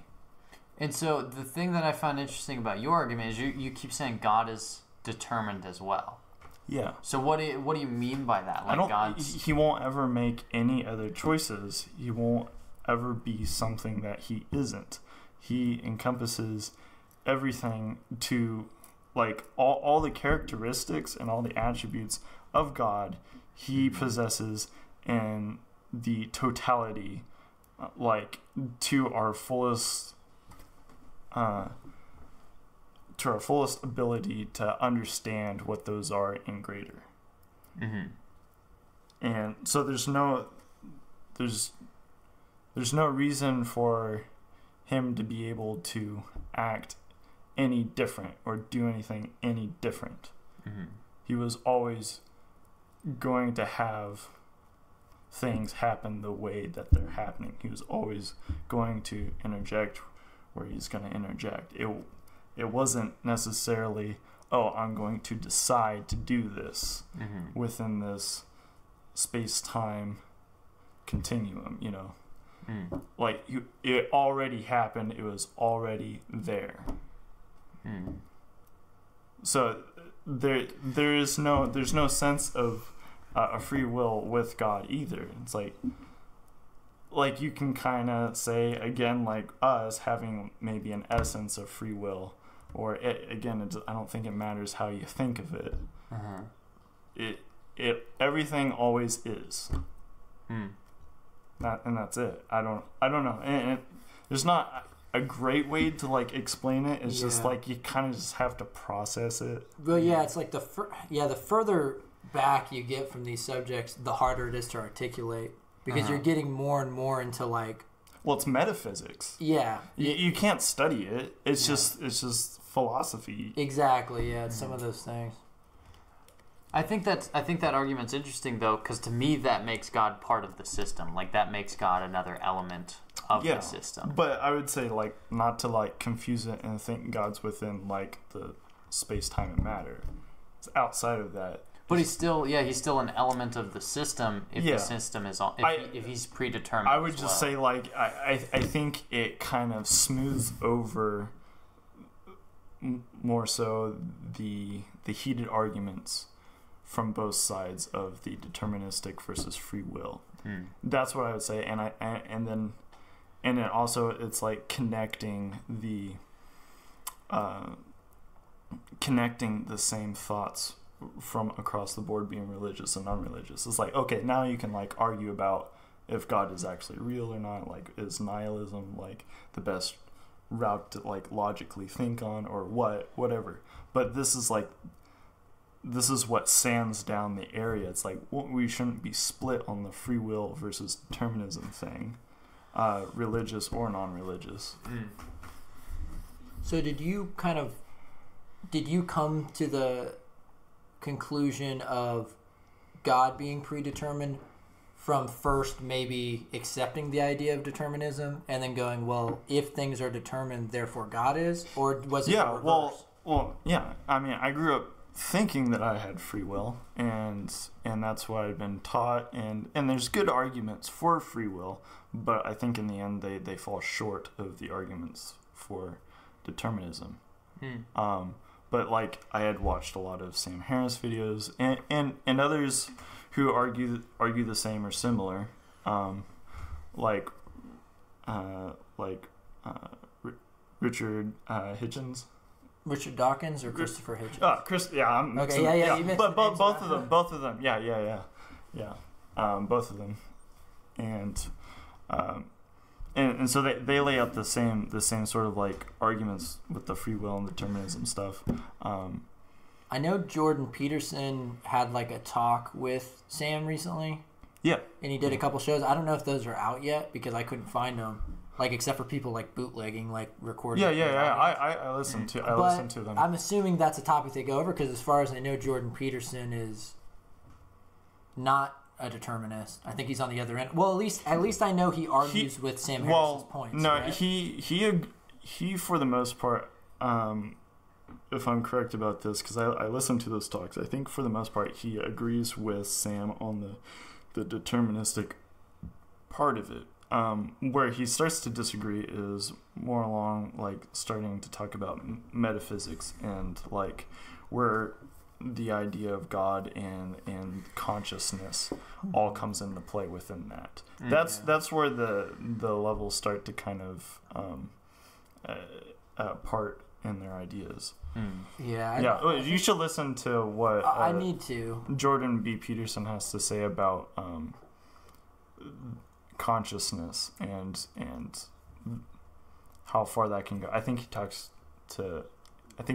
And so the thing that I found interesting about your argument is you keep saying God is determined as well. Yeah. So what do you mean by that? Like he won't ever make any other choices. He won't ever be something that he isn't. He encompasses everything to like all the characteristics and all the attributes of God he possesses in the totality, like to our fullest ability to understand what those are in greater. Mm-hmm. And so there's no reason for him to be able to act any different or do anything any different. Mm-hmm. He was always going to have things happen the way that they're happening. He was always going to interject where he's going to interject. It wasn't necessarily, oh, I'm going to decide to do this Mm-hmm. within this space-time continuum, you know. Mm. Like, it already happened. It was already there. Mm. So there's no sense of a free will with God either. It's like you can kind of say, again, like us having maybe an essence of free will, or I don't think it matters how you think of it. Uh-huh. Everything always is. Mm. And that's it. I don't know. And there's not a great way to like explain it. It's just like you kind of just have to process it. Well, yeah, it's like the further back you get from these subjects, the harder it is to articulate, because you're getting more and more into like. Well, it's metaphysics. Yeah. You can't study it. It's just philosophy. Exactly. Yeah, it's some of those things. I think that argument's interesting though, because to me that makes God part of the system. Like that makes God another element of the system. But I would say like not to like confuse it and think God's within like the space, time, and matter. It's outside of that. But he's still an element of the system if the system is on, if he's predetermined. I would just say, like, I think it kind of smooths over more so the heated arguments from both sides of the deterministic versus free will. That's what I would say, and then also it's like connecting the same thoughts from across the board, being religious and non-religious. It's like, okay, now you can like argue about if God is actually real or not. Like, is nihilism like the best route to like logically think on, or whatever. But this is what sands down the area. It's like, we shouldn't be split on the free will versus determinism thing, religious or non-religious. So did you come to the conclusion of God being predetermined from first maybe accepting the idea of determinism and then going, well, if things are determined, therefore God is? Or was it the reverse? Well, yeah. I mean, I grew up thinking that I had free will, and that's what I'd been taught, and there's good arguments for free will, but I think in the end they fall short of the arguments for determinism. But like, I had watched a lot of Sam Harris videos and others who argue the same or similar, like Richard Hitchens. Richard Dawkins or Christopher Hitchens? I'm okay, yeah. You but both of them, both of them, both of them, and so they lay out the same sort of like arguments with the free will and determinism stuff. I know Jordan Peterson had like a talk with Sam recently. Yeah, and he did a couple shows. I don't know if those are out yet because I couldn't find them. Like, except for people like bootlegging, like recording. Yeah. I listened to them. I'm assuming that's a topic they go over because, as far as I know, Jordan Peterson is not a determinist. I think he's on the other end. Well, at least I know he argues with Sam Harris's points. No, right? he for the most part, if I'm correct about this, because I listened to those talks, I think for the most part he agrees with Sam on the deterministic part of it. Where he starts to disagree is more along like starting to talk about metaphysics and like where the idea of God and consciousness all comes into play within that. That's where the levels start to kind of part in their ideas. You should listen to what I need to Jordan B. Peterson has to say about consciousness and how far that can go. I think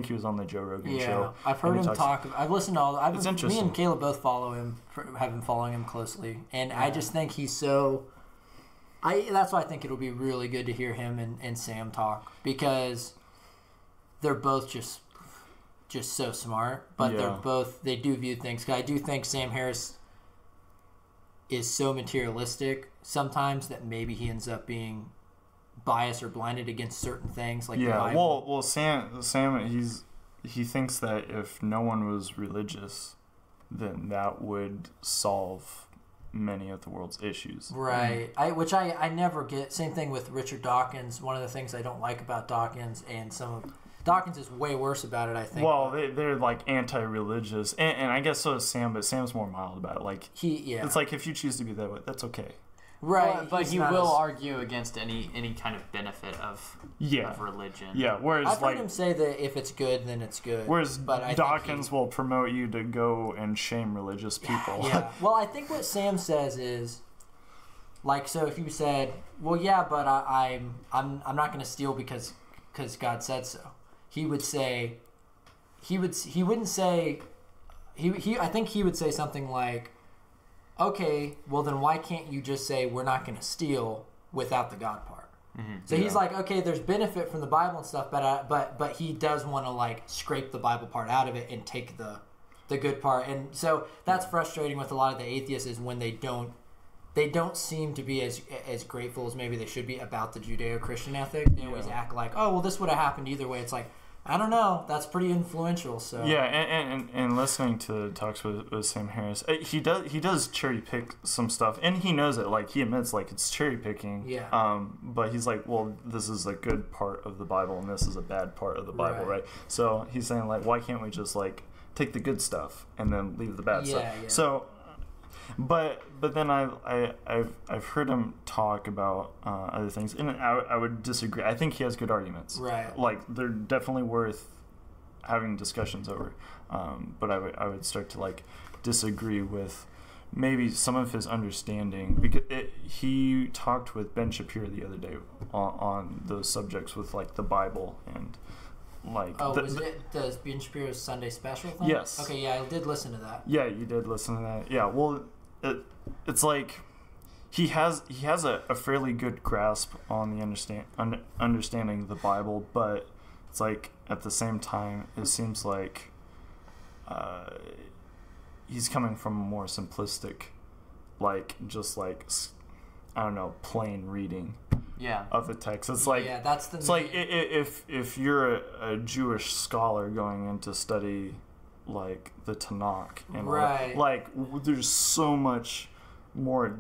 he was on the Joe Rogan show. I've heard him talk. I've listened to all. It's interesting. Me and Caleb both follow him, have been following him closely, and I just think he's so. That's why I think it'll be really good to hear him and Sam talk, because they're both just so smart, but they do view things. 'Cause I do think Sam Harris is so materialistic sometimes that maybe he ends up being biased or blinded against certain things, like the Bible. Well, Sam, he thinks that if no one was religious, then that would solve many of the world's issues. Right. Which I never get. Same thing with Richard Dawkins. One of the things I don't like about Dawkins, and Dawkins is way worse about it, I think. Well, they're like anti-religious, and I guess so is Sam, but Sam's more mild about it. Like it's like, if you choose to be that way, that's okay. Right, well, but he will argue against any kind of benefit of religion. Yeah, whereas I've heard him say that if it's good, then it's good. Whereas Dawkins will promote you to go and shame religious people. Yeah. Well, I think what Sam says is, like, so if you said, well, yeah, but I'm not going to steal because God said so. He would say, I think he would say something like, okay, well then why can't you just say we're not going to steal without the God part? Mm-hmm. So he's like, okay, there's benefit from the Bible and stuff, but he does want to like scrape the Bible part out of it and take the good part. And so that's frustrating with a lot of the atheists, is when they don't seem to be as grateful as maybe they should be about the Judeo-Christian ethic. They always act like, oh, well, this would have happened either way. It's like, I don't know. That's pretty influential. So Yeah, and listening to talks with Sam Harris, he does cherry pick some stuff, and he knows it. Like, he admits, like, it's cherry picking. Yeah. But he's like, well, this is a good part of the Bible, and this is a bad part of the Bible, right? So he's saying, like, why can't we just, like, take the good stuff and then leave the bad stuff? Yeah. So, but then I've heard him talk about other things, and I would disagree. I think he has good arguments. Right. Like, they're definitely worth having discussions over. But I would start to, like, disagree with maybe some of his understanding, because he talked with Ben Shapiro the other day on those subjects with, like, the Bible and, like, was it the Ben Shapiro's Sunday special thing? Yes. Okay, yeah, I did listen to that. Yeah, you did listen to that. Yeah, well, it's like he has a fairly good grasp on the understanding the Bible, but it's like at the same time it seems like he's coming from a more simplistic, like, just like, I don't know, plain reading. Yeah. Of the text. It's like, yeah, that's the. It's like if you're a Jewish scholar going in to study, like, the Tanakh, and right, like, there's so much more,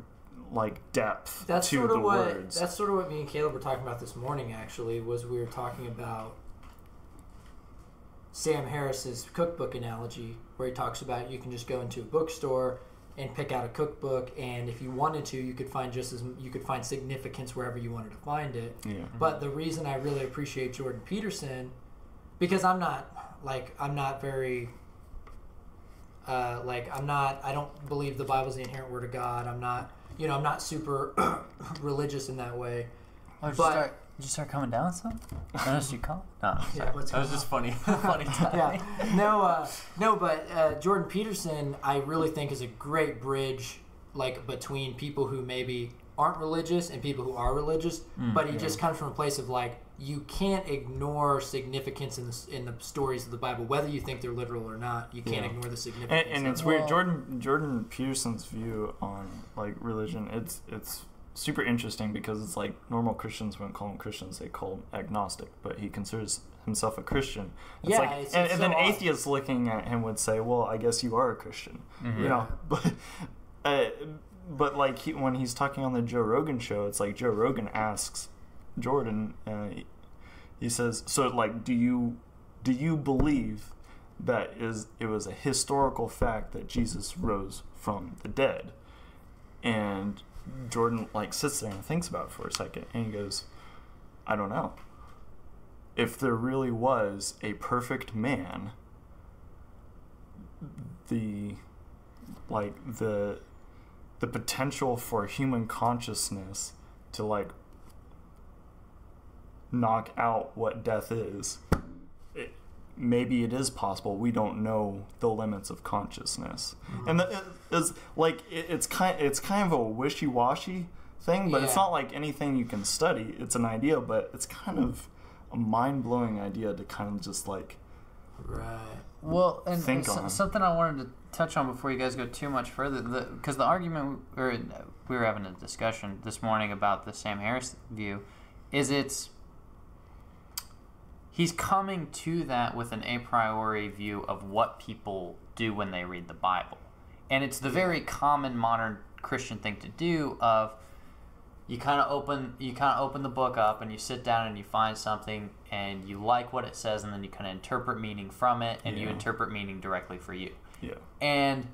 like, depth that's to sort the of words. That's sort of what me and Caleb were talking about this morning. Actually, was we were talking about Sam Harris's cookbook analogy, where he talks about you can just go into a bookstore and pick out a cookbook, and if you wanted to, you could find significance wherever you wanted to find it. Yeah. But the reason I really appreciate Jordan Peterson, because I don't believe the Bible's the inherent word of God. I'm not super religious in that way. Did you start coming down with something? Notice you call? No, yeah, what's that was just funny. Funny timing. Yeah. No, but Jordan Peterson, I really think, is a great bridge, like, between people who maybe aren't religious and people who are religious. But he just comes from a place of, like, you can't ignore significance in the stories of the Bible, whether you think they're literal or not. You can't ignore the significance. And it's weird. Jordan Peterson's view on, like, religion, it's super interesting, because it's like normal Christians wouldn't call him Christians, they call him agnostic, but he considers himself a Christian. It's like, and so then atheists looking at him would say, well, I guess you are a Christian. You know, but like, when he's talking on the Joe Rogan show, it's like Joe Rogan asks Jordan, he says, so, like, do you believe that it was a historical fact that Jesus rose from the dead? And Jordan, like, sits there and thinks about it for a second, and he goes, I don't know. If there really was a perfect man, the potential for human consciousness to, like, knock out what death is, maybe it is possible. We don't know the limits of consciousness, and it's kind of a wishy-washy thing, but it's not like anything you can study. It's an idea, but it's kind of a mind-blowing idea to kind of just, like, well, and think on. Something I wanted to touch on before you guys go too much further, because the argument, or we were having a discussion this morning about the Sam Harris view, is he's coming to that with an a priori view of what people do when they read the Bible. And it's the very common modern Christian thing to do of you kind of open the book up and you sit down and you find something and you like what it says, and then you kind of interpret meaning from it, and you interpret meaning directly for you. Yeah. And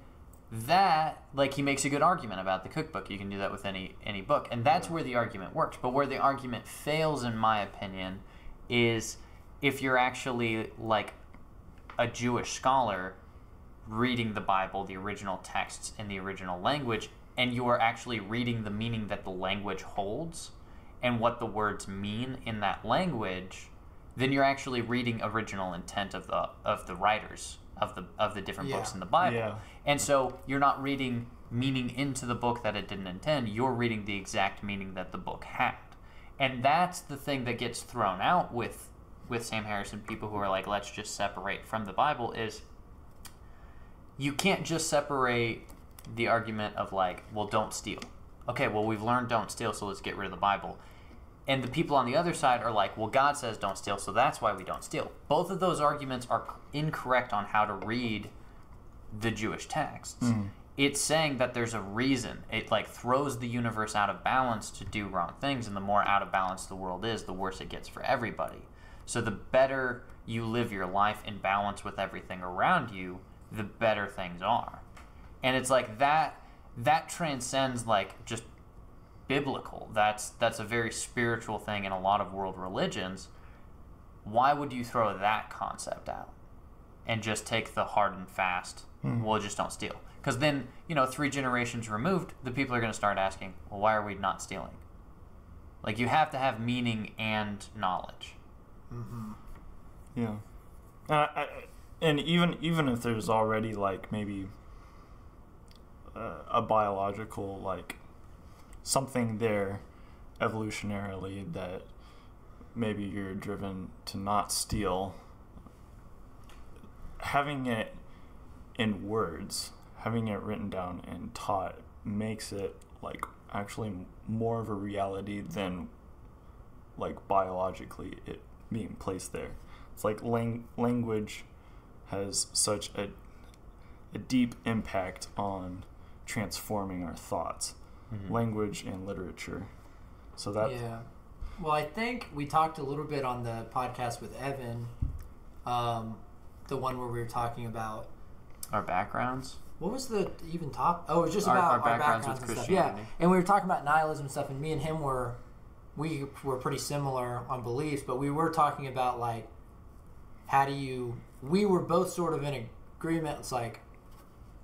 that, like, he makes a good argument about the cookbook. You can do that with any book. And that's where the argument works. But where the argument fails, in my opinion, is if you're actually, like, a Jewish scholar reading the Bible, the original texts in the original language, and you are actually reading the meaning that the language holds and what the words mean in that language, then you're actually reading original intent of the writers of the different books in the Bible. Yeah. And so you're not reading meaning into the book that it didn't intend. You're reading the exact meaning that the book had. And that's the thing that gets thrown out with Sam Harris and people who are like, let's just separate from the Bible, is you can't just separate the argument of, like, well, don't steal. Okay, well, we've learned don't steal, so let's get rid of the Bible. And the people on the other side are like, well, God says don't steal, so that's why we don't steal. Both of those arguments are incorrect on how to read the Jewish texts. It's saying that there's a reason. It like throws the universe out of balance to do wrong things, and the more out of balance the world is, the worse it gets for everybody. So the better you live your life in balance with everything around you, the better things are. And it's like that transcends like just biblical. That's a very spiritual thing in a lot of world religions. Why would you throw that concept out and just take the hard and fast, well, just don't steal? Because then, 3 generations removed, the people are going to start asking, well, why are we not stealing? Like, you have to have meaning and knowledge. Yeah. And even if there's already, like, maybe a biological, like, something there evolutionarily that maybe you're driven to not steal, having it in words, having it written down and taught makes it like actually more of a reality than like biologically it being placed there. It's like language has such a deep impact on transforming our thoughts. Language and literature. So that Well, I think we talked a little bit on the podcast with Evan, the one where we were talking about our backgrounds. What was the even top? Oh, it was just about our backgrounds with and stuff. Christianity. Yeah, and we were talking about nihilism and stuff, and me and him were pretty similar on beliefs, but we were talking about like we were both sort of in agreement. It's like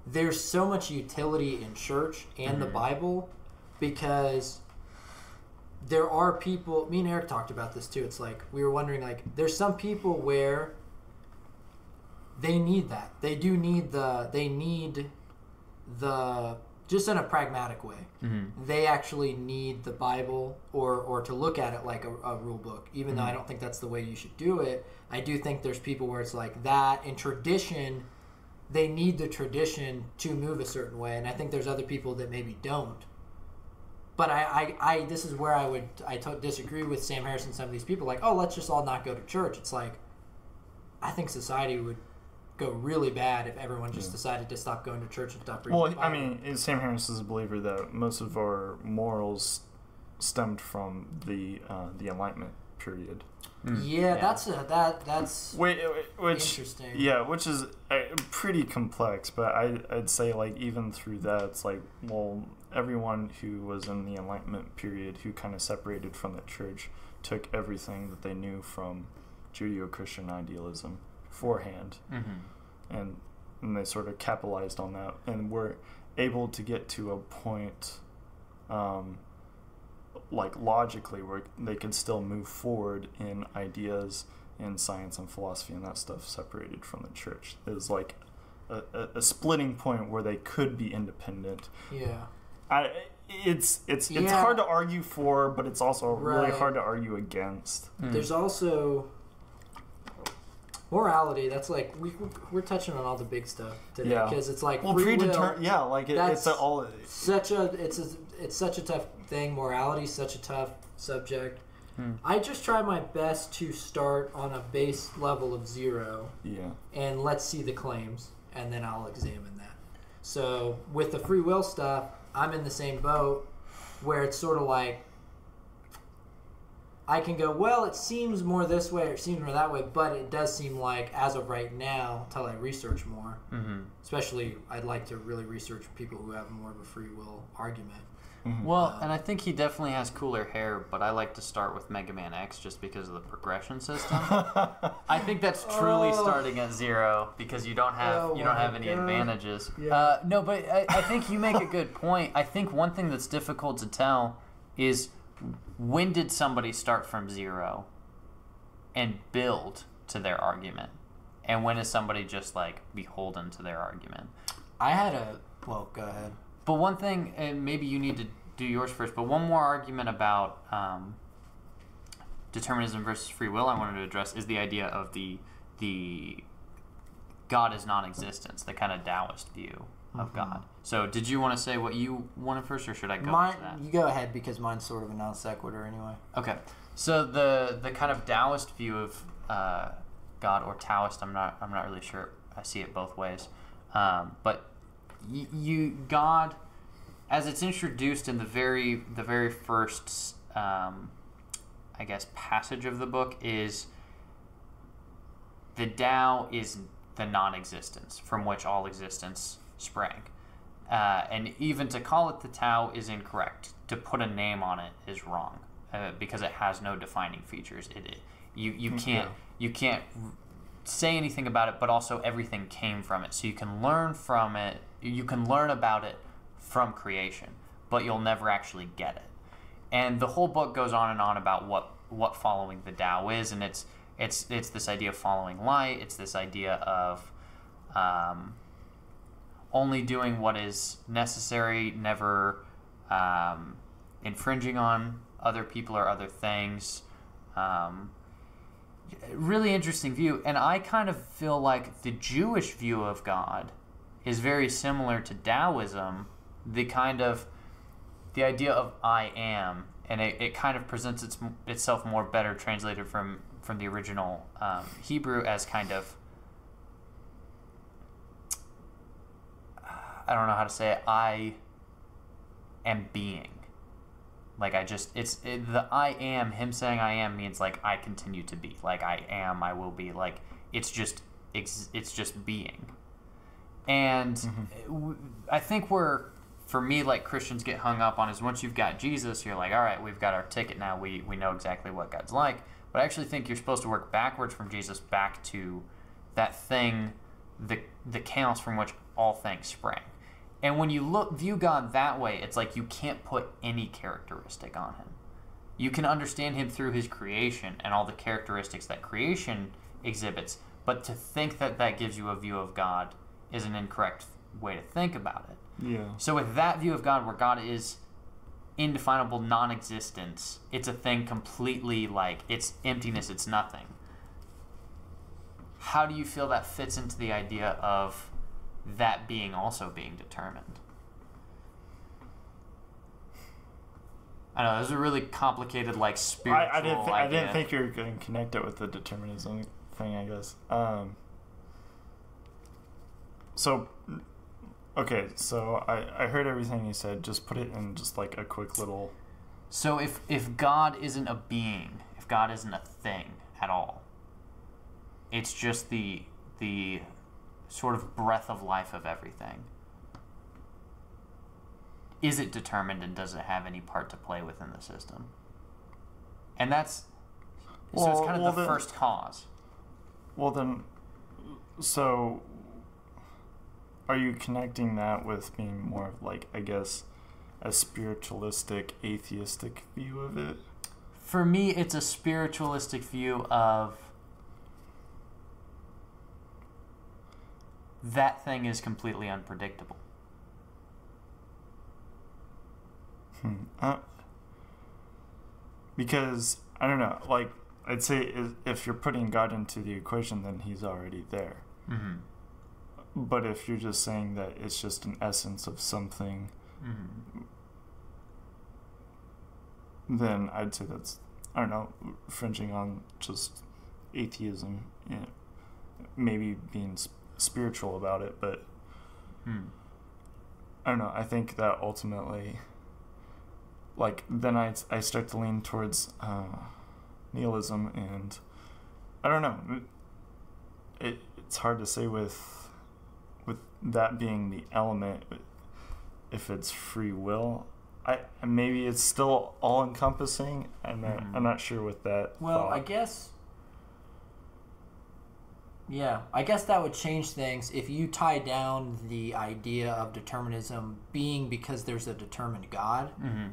there's so much utility in church and the Bible because there are people, me and Eric talked about this too. It's like we were wondering, like, there's some people where they need that. They need the just in a pragmatic way. They actually need the Bible or to look at it like a rule book, even though I don't think that's the way you should do it. I do think there's people where it's like that in tradition. They need the tradition to move a certain way, and I think there's other people that maybe don't. But I this is where I disagree with Sam Harris and some of these people. Like, oh, let's just all not go to church. It's like, I think society would go really bad if everyone just decided to stop going to church and stop reading the Bible. I mean, Sam Harris is a believer that most of our morals stemmed from the Enlightenment period. Yeah, that's which interesting. Yeah, which is pretty complex, but I'd say like even through that, it's like, well, everyone who was in the Enlightenment period who kind of separated from the church took everything that they knew from Judeo-Christian idealism beforehand, and they sort of capitalized on that and were able to get to a point like logically where they could still move forward in ideas in science and philosophy and that stuff separated from the church. It was like a splitting point where they could be independent. It's hard to argue for, but it's also really hard to argue against. There's also morality. That's like we're touching on all the big stuff today because it's like predetermined. Yeah, like it's such a tough thing. Morality is such a tough subject. I just try my best to start on a base level of 0. Yeah. And let's see the claims, and then I'll examine that. So with the free will stuff, I'm in the same boat where it's sort of like I can go, well, it seems more this way or it seems more that way, but it does seem like, as of right now, until I research more, especially I'd like to really research people who have more of a free will argument. Well, and I think he definitely has cooler hair, but I like to start with Mega Man X just because of the progression system. I think that's truly starting at 0 because you don't have any advantages. Yeah. No, but I think you make a good point. I think one thing that's difficult to tell is when did somebody start from 0 and build to their argument, and when is somebody just like beholden to their argument? Well, go ahead. But one thing, and maybe you need to do yours first, but one more argument about determinism versus free will I wanted to address is the idea of the God is non-existence, the kind of Taoist view of God. So did you want to say what you wanted first, or should I go into that? You go ahead, because mine's sort of a non sequitur anyway. Okay. So the kind of Taoist view of God, or Taoist, I'm not really sure. I see it both ways. But God, as it's introduced in the very first I guess passage of the book, is the Tao is the non-existence from which all existence sprang. And even to call it the Tao is incorrect. To put a name on it is wrong, because it has no defining features. You can't say anything about it, but also everything came from it. So you can learn from it. You can learn about it from creation, but you'll never actually get it. And the whole book goes on and on about what following the Tao is, and it's this idea of following light. It's this idea of only doing what is necessary, never infringing on other people or other things. Really interesting view. And I kind of feel like the Jewish view of God is very similar to Taoism, the idea of I am, and it kind of presents itself more better translated from the original Hebrew as kind of, I don't know how to say it, I am being. Like the I am, him saying I am means like I continue to be. Like I am, I will be. Like it's just being. And I think for me, like Christians get hung up on is once you've got Jesus, you're like, all right, we've got our ticket now. We know exactly what God's like. But I actually think you're supposed to work backwards from Jesus back to that thing, the chaos from which all things sprang. And when you view God that way, it's like you can't put any characteristic on him. You can understand him through his creation and all the characteristics that creation exhibits, but to think that gives you a view of God is an incorrect way to think about it. Yeah. So with that view of God, where God is indefinable non-existence, it's a thing completely, like, it's emptiness, it's nothing. How do you feel that fits into the idea of that being also being determined? I know, this is a really complicated, like, spiritual idea. I didn't think you were going to connect it with the determinism thing, I guess. Okay, so I heard everything you said. Just put it in just like a quick little... So if God isn't a being, if God isn't a thing at all, it's just the sort of breath of life of everything. Is it determined, and does it have any part to play within the system? And so it's kind of the first cause. Well then, so are you connecting that with being more of, like, I guess, a spiritualistic, atheistic view of it? For me, it's a spiritualistic view of that thing is completely unpredictable. Because, I don't know, like, I'd say if you're putting God into the equation, then he's already there. Mm-hmm. But if you're just saying that it's just an essence of something, then I'd say that's, I don't know, fringing on just atheism, you know, maybe being spiritual about it, but I don't know, I think that ultimately, like, then I start to lean towards nihilism, and I don't know, it's hard to say with that being the element, if it's free will. Maybe it's still all encompassing. I'm not sure with that. Well, thought. I guess that would change things if you tie down the idea of determinism being because there's a determined God. Mm-hmm.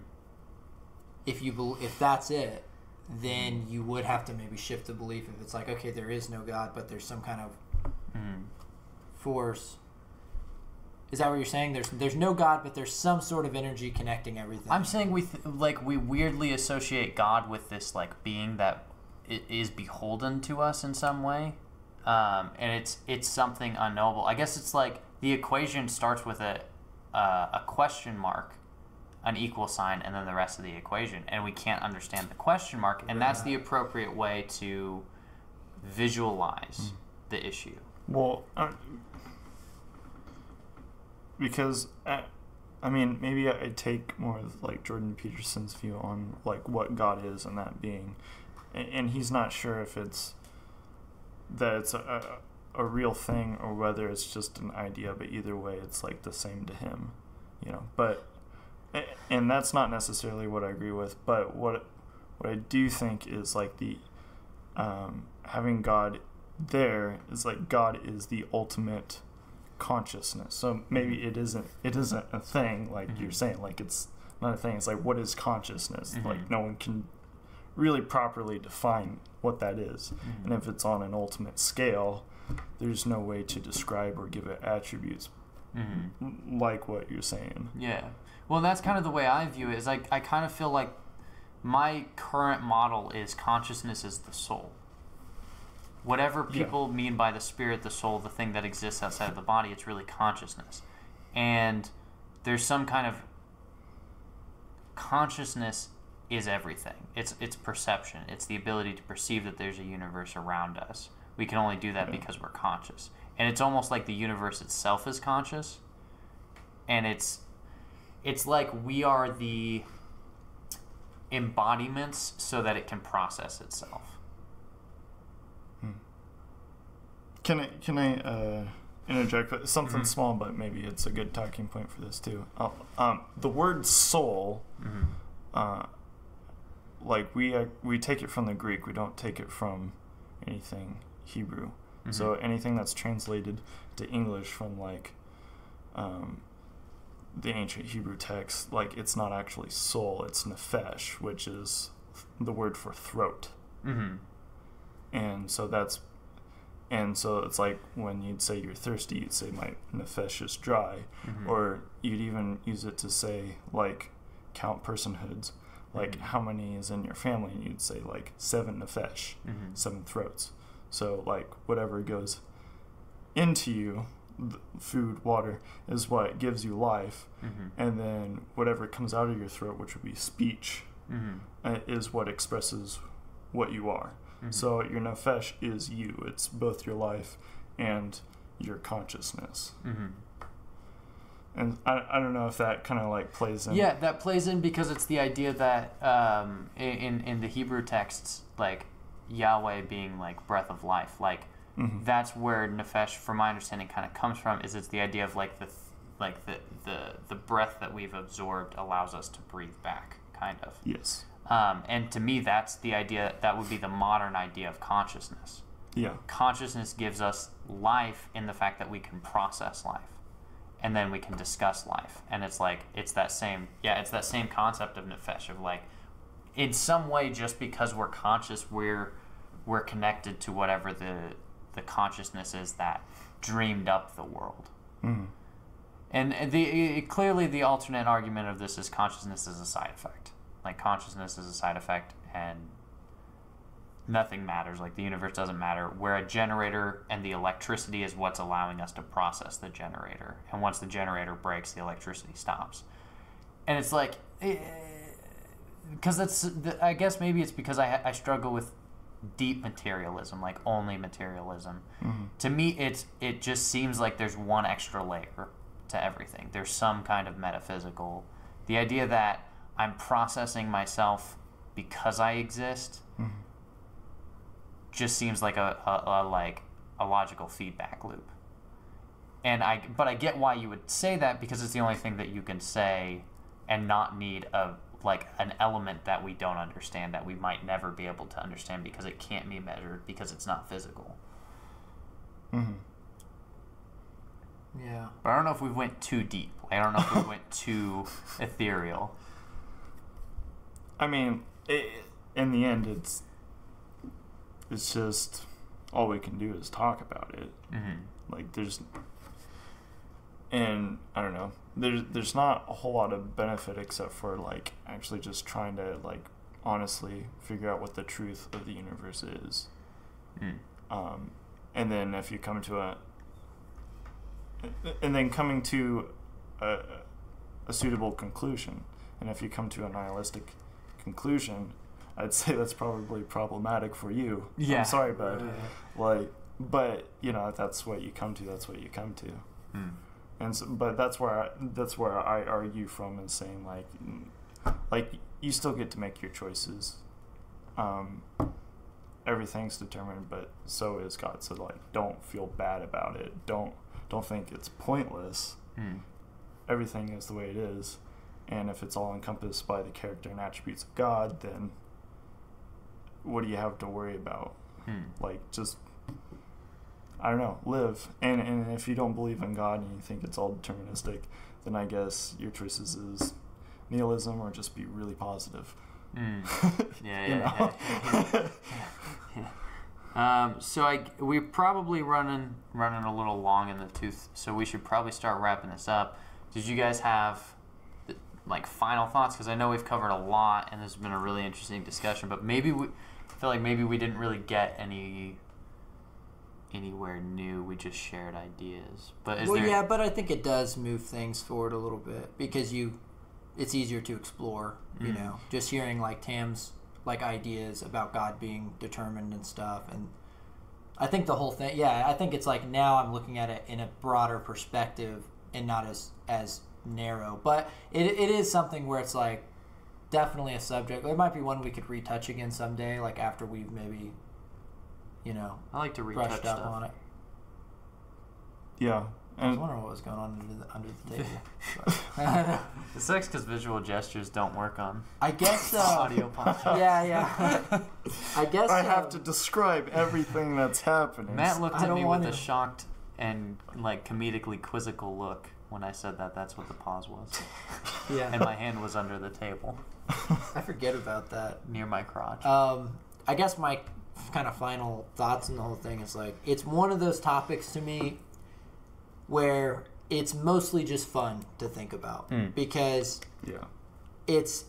If that's it, then you would have to maybe shift the belief. If it's like, okay, there is no God, but there's some kind of force. Is that what you're saying? There's no God, but there's some sort of energy connecting everything. I'm saying we weirdly associate God with this, like, being that is beholden to us in some way. and it's something unknowable. I guess it's like the equation starts with a question mark, an equal sign, and then the rest of the equation, and we can't understand the question mark, and that's the appropriate way to visualize the issue. Well, because I mean, maybe I take more of like Jordan Peterson's view on like what God is and that being, and he's not sure if it's a real thing or whether it's just an idea, but either way it's like the same to him, you know. But and that's not necessarily what I agree with, but what I do think is like the having God there is like God is the ultimate consciousness. So maybe it isn't a thing like you're saying, like it's not a thing. It's like, what is consciousness? Like no one can really properly define what that is. And if it's on an ultimate scale, there's no way to describe or give it attributes like what you're saying. Yeah. Well, that's kind of the way I view it. Is like I kind of feel like my current model is consciousness is the soul. Whatever people mean by the spirit, the soul, the thing that exists outside of the body, it's really consciousness. And there's some kind of consciousness is everything. It's perception. It's the ability to perceive that there's a universe around us. We can only do that because we're conscious. And it's almost like the universe itself is conscious. And it's like we are the embodiments so that it can process itself. Can I interject with something small, but maybe it's a good talking point for this too. The word soul, like we take it from the Greek. We don't take it from anything Hebrew. So anything that's translated to English from like the ancient Hebrew text, like it's not actually soul. It's nephesh, which is the word for throat. And so it's like when you'd say you're thirsty, you'd say my nephesh is dry. Or you'd even use it to say, like, count personhoods. Like, how many is in your family? And you'd say, like, 7 nephesh, 7 throats. So, like, whatever goes into you, food, water, is what gives you life. And then whatever comes out of your throat, which would be speech, is what expresses what you are. So your nefesh is you. It's both your life and your consciousness. And I don't know if that kind of like plays in. Yeah, that plays in because it's the idea that in the Hebrew texts, like Yahweh being like breath of life, like that's where nefesh, from my understanding, kind of comes from. Is it's the idea of like the breath that we've absorbed allows us to breathe back, kind of. Yes. And to me, that's the idea, that would be the modern idea of consciousness. Yeah. Consciousness gives us life in the fact that we can process life. And then we can discuss life. And it's like, it's that same concept of nefesh, of like, in some way, just because we're conscious, we're connected to whatever the consciousness is that dreamed up the world. And clearly the alternate argument of this is consciousness is a side effect. Like, consciousness is a side effect, and nothing matters. Like, the universe doesn't matter. We're a generator, and the electricity is what's allowing us to process the generator. And once the generator breaks, the electricity stops. And it's like, because I guess maybe it's because I struggle with deep materialism, like only materialism. To me, it just seems like there's one extra layer to everything. There's some kind of metaphysical, the idea that I'm processing myself because I exist just seems like a logical feedback loop. But I get why you would say that, because it's the only thing that you can say and not need an element that we don't understand, that we might never be able to understand because it can't be measured, because it's not physical. Yeah. But I don't know if we went too deep. I don't know if we went too ethereal. I mean, in the end, it's just all we can do is talk about it. Like, and I don't know, there's not a whole lot of benefit except for like actually just trying to like honestly figure out what the truth of the universe is. and then if you come to coming to a suitable conclusion, and if you come to a nihilistic conclusion, I'd say that's probably problematic for you. Yeah. I'm sorry, bud. But you know, that's what you come to. That's what you come to. And so, but that's where I argue from, and saying like you still get to make your choices. Everything's determined, but so is God. So like, don't feel bad about it. Don't think it's pointless. Everything is the way it is, and if it's all encompassed by the character and attributes of God, then what do you have to worry about? Like, just, I don't know, live. And if you don't believe in God and you think it's all deterministic, then I guess your choices is nihilism or just be really positive. So we're probably running a little long in the tooth, so we should probably start wrapping this up. Did you guys have like final thoughts? Because I know we've covered a lot, and this has been a really interesting discussion. But I feel like maybe we didn't really get anywhere new. We just shared ideas. But but I think it does move things forward a little bit, because it's easier to explore. You know, just hearing like Tam's like ideas about God being determined and stuff, and I think the whole thing. Yeah, I think it's like now I'm looking at it in a broader perspective and not as narrow. But it is something where it's like definitely a subject. It might be one we could retouch again someday, like after we've maybe, you know, I like to retouch brushed up stuff on it. Yeah. I was wondering what was going on under the table. It sucks because visual gestures don't work on I guess audio podcast. Yeah. I guess I have to describe everything that's happening. Matt looked I at don't me want with a to. shocked and like comedically quizzical look when I said that. That's what the pause was. Yeah. And my hand was under the table I forget about that. near my crotch. I guess my kind of final thoughts on the whole thing is like, it's one of those topics to me where it's mostly just fun to think about, because it's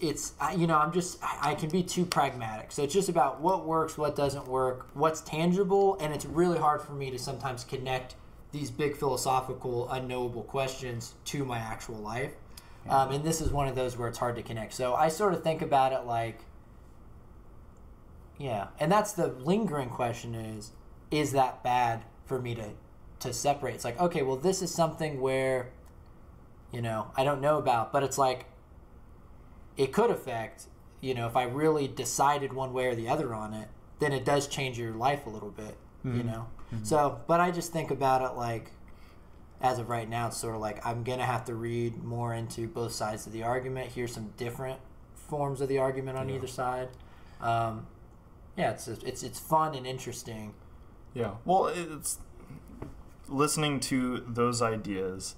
you know, I can be too pragmatic. So it's just about what works, what doesn't work, what's tangible, and it's really hard for me to sometimes connect these big philosophical, unknowable questions to my actual life. And this is one of those where it's hard to connect. So I sort of think about it like, and that's the lingering question is that bad for me to separate? It's like, okay, well, this is something where, you know, I don't know about, but it's like, it could affect, you know, if I really decided one way or the other on it, then it does change your life a little bit, you know? So, but I just think about it like, as of right now, it's sort of like, I'm going to have to read more into both sides of the argument, hear some different forms of the argument on either side. It's fun and interesting. Yeah. Well, it's listening to those ideas.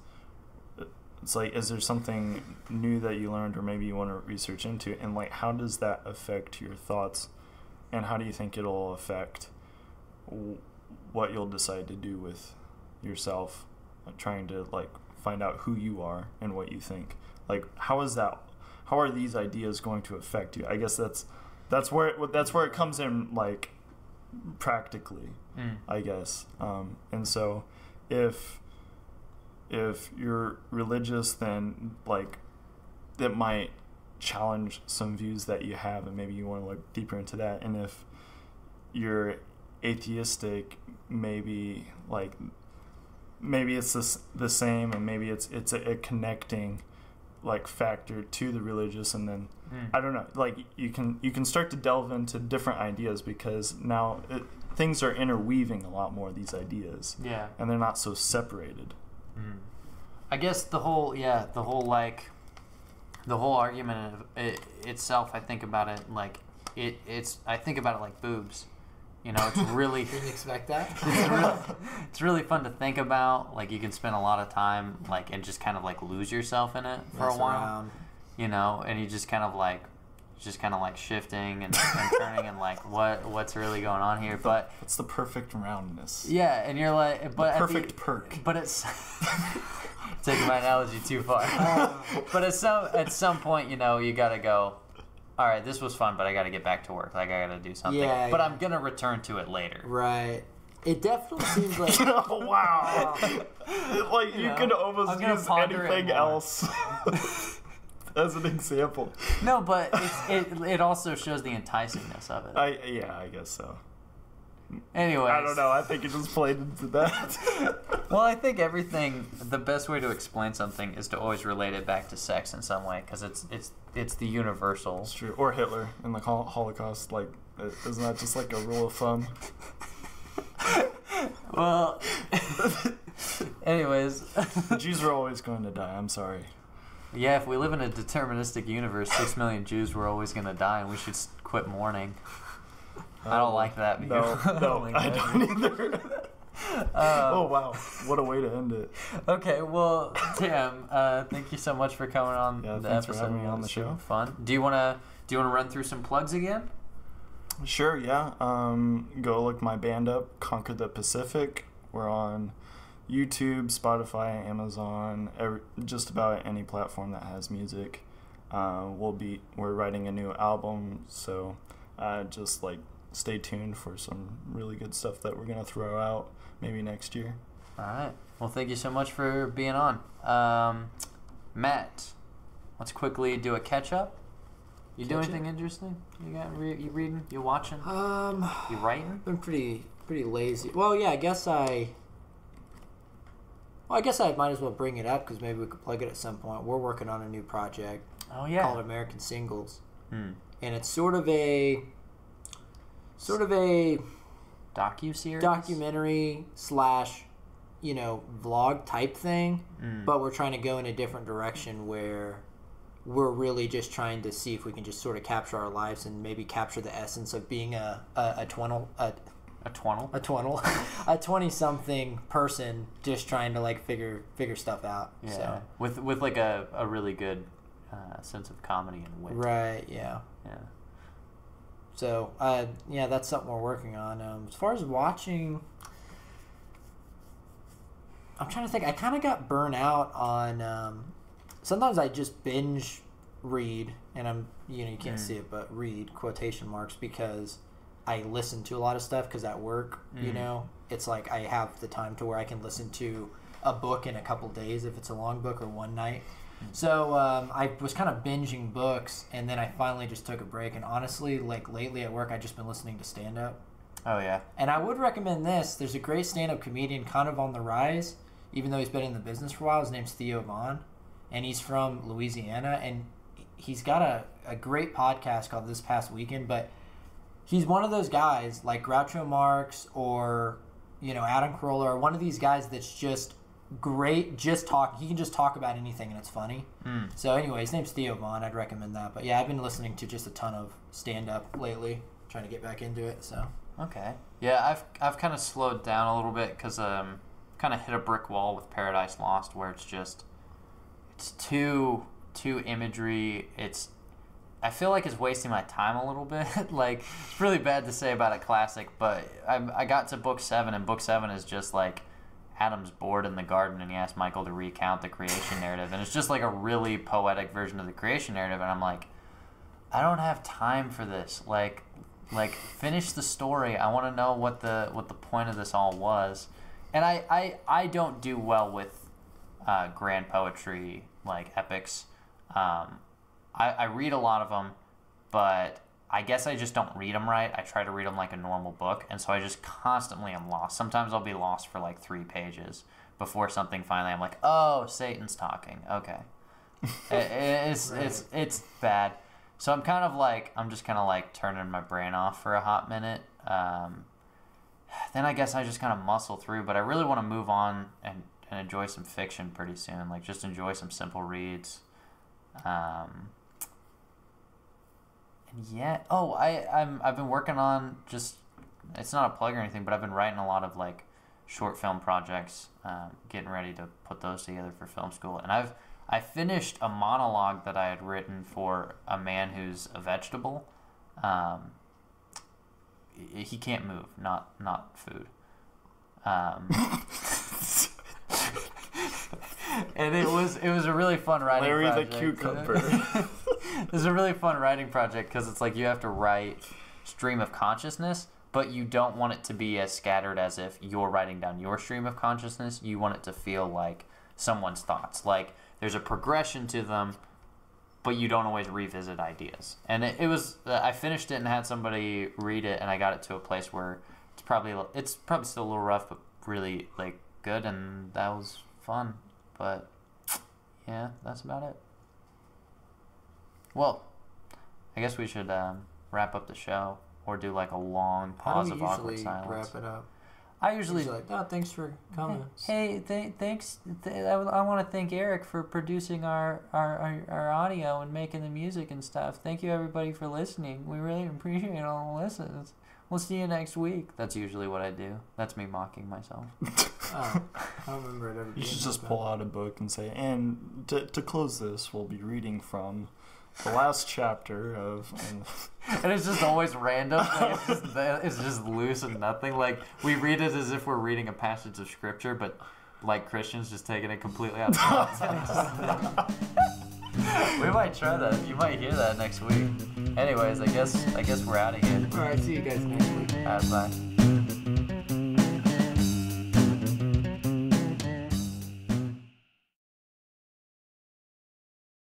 It's like, is there something new that you learned, or maybe you want to research into, and like, how does that affect your thoughts, and how do you think it'll affect what you'll decide to do with yourself, trying to like find out who you are and what you think? Like, how are these ideas going to affect you? I guess that's where it comes in, like, practically, I guess. And so if you're religious, then like it might challenge some views that you have, and maybe you want to look deeper into that. And if you're atheistic, maybe it's the same, and maybe it's a connecting like factor to the religious, and then I don't know, like you can start to delve into different ideas, because now things are interweaving a lot more, these ideas, and they're not so separated. I guess the whole argument itself, I think about it like I think about it like boobs. You know, it's really Didn't expect that. it's really fun to think about. Like, you can spend a lot of time like and just kind of like lose yourself in it for a while. Around. You know, and you just kind of like shifting and turning and like what's really going on here. But it's the perfect roundness. Yeah, and you're like, but the perfect perk. But it's taking my analogy too far. But at some point, you know, you gotta go, all right, this was fun, but I got to get back to work. Like, I got to do something. But I'm going to return to it later. Right. It definitely seems like. Oh, wow. Like, you could almost I'm gonna use ponder it anything more. else as an example. No, but it also shows the enticingness of it. I guess so. Anyways. I don't know. I think it just played into that. Well, I think the best way to explain something is to always relate it back to sex in some way, because it's the universal. It's true. Or Hitler in the Holocaust. Like, isn't that just like a rule of thumb? Well, anyways. The Jews are always going to die. I'm sorry. Yeah, if we live in a deterministic universe, 6 million Jews were always going to die, and we should quit mourning. I don't like that view. No, I don't either. Oh, wow. What a way to end it. Okay, well, Tim, thank you so much for coming on the thanks episode. for having me on It the was show. super fun. Do you wanna run through some plugs again? Sure, yeah. Go look my band up, Conquer the Pacific. We're on YouTube, Spotify, Amazon, just about any platform that has music. We're writing a new album, so just like stay tuned for some really good stuff that we're gonna throw out maybe next year. All right. Well, thank you so much for being on. Matt, let's quickly do a catch up. You do anything interesting? You reading? You watching? You writing? Been pretty lazy. Well, yeah, I guess I might as well bring it up because maybe we could plug it at some point. We're working on a new project Oh yeah. called American Singles, Hmm. and it's sort of a Docu-series? documentary / vlog type thing, but we're trying to go in a different direction where we're really just trying to see if we can just sort of capture our lives and maybe capture the essence of being a 20-something person just trying to like figure stuff out. Yeah. So. With like a really good sense of comedy and wit. Right. Yeah. Yeah. So that's something we're working on. As far as watching, I'm trying to think. I kind of got burnt out on. Sometimes I just binge read, and you can't see it, but read quotation marks because I listen to a lot of stuff because at work, it's like I have the time to where I can listen to a book in a couple days if it's a long book or one night. So I was kind of binging books, and then I finally just took a break. And honestly, like lately at work, I've just been listening to stand-up. Oh yeah. And I would recommend this. There's a great stand-up comedian kind of on the rise, even though he's been in the business for a while. His name's Theo Vaughn, and he's from Louisiana, and he's got a great podcast called This Past Weekend, but he's one of those guys like Groucho Marx or, Adam Carolla, or one of these guys that's just great, he can just talk about anything and it's funny. So anyway, his name's Theo Vaughn. I'd recommend that. But yeah, I've been listening to just a ton of stand-up lately, trying to get back into it. So Okay. Yeah, I've kind of slowed down a little bit because kind of hit a brick wall with Paradise Lost, where it's too imagery. I feel like it's wasting my time a little bit. Like, it's really bad to say about a classic, but I got to book 7, and book 7 is just like Adam's bored in the garden and he asked Michael to recount the creation narrative, and it's just like a really poetic version of the creation narrative, and I'm like, I don't have time for this. Like finish the story. I want to know what the point of this all was. And I don't do well with grand poetry, like epics. I read a lot of them, but I guess I just don't read them right. I try to read them like a normal book, and so I just constantly am lost. Sometimes I'll be lost for like 3 pages before something finally I'm like, oh, Satan's talking. Okay. It's bad. So I'm just kind of like turning my brain off for a hot minute. Then I guess I just kind of muscle through, but I really want to move on and enjoy some fiction pretty soon. Like, just enjoy some simple reads. I've been working on it's not a plug or anything, but I've been writing a lot of like short film projects, getting ready to put those together for film school. And I finished a monologue that I had written for a man who's a vegetable. He can't move, not food. And it was a really fun writing Larry project. the cucumber. It was a really fun writing project because it's like you have to write stream of consciousness, but you don't want it to be as scattered as if you're writing down your stream of consciousness. You want it to feel like someone's thoughts. Like there's a progression to them, but you don't always revisit ideas. And it was, I finished it and had somebody read it, and I got it to a place where it's probably still a little rough, but really like good, and that was fun. But yeah, that's about it. Well, I guess we should wrap up the show or do like a long pause of awkward silence. Wrap it up? I usually like, oh, thanks for coming. Hey, thanks. I want to thank Eric for producing our audio and making the music and stuff. Thank you everybody for listening. We really appreciate all the listens. We'll see you next week. That's usually what I do. That's me mocking myself. Oh, I don't remember it ever. You should just pull out a book and say, and to close this, we'll be reading from the last chapter of... And it's just always random. Like, it's just loose and nothing. Like, we read it as if we're reading a passage of scripture, but like Christians just taking it completely out of context. We might try that. You might hear that next week. Anyways, I guess we're out of here. All right, see you guys next week. Bye.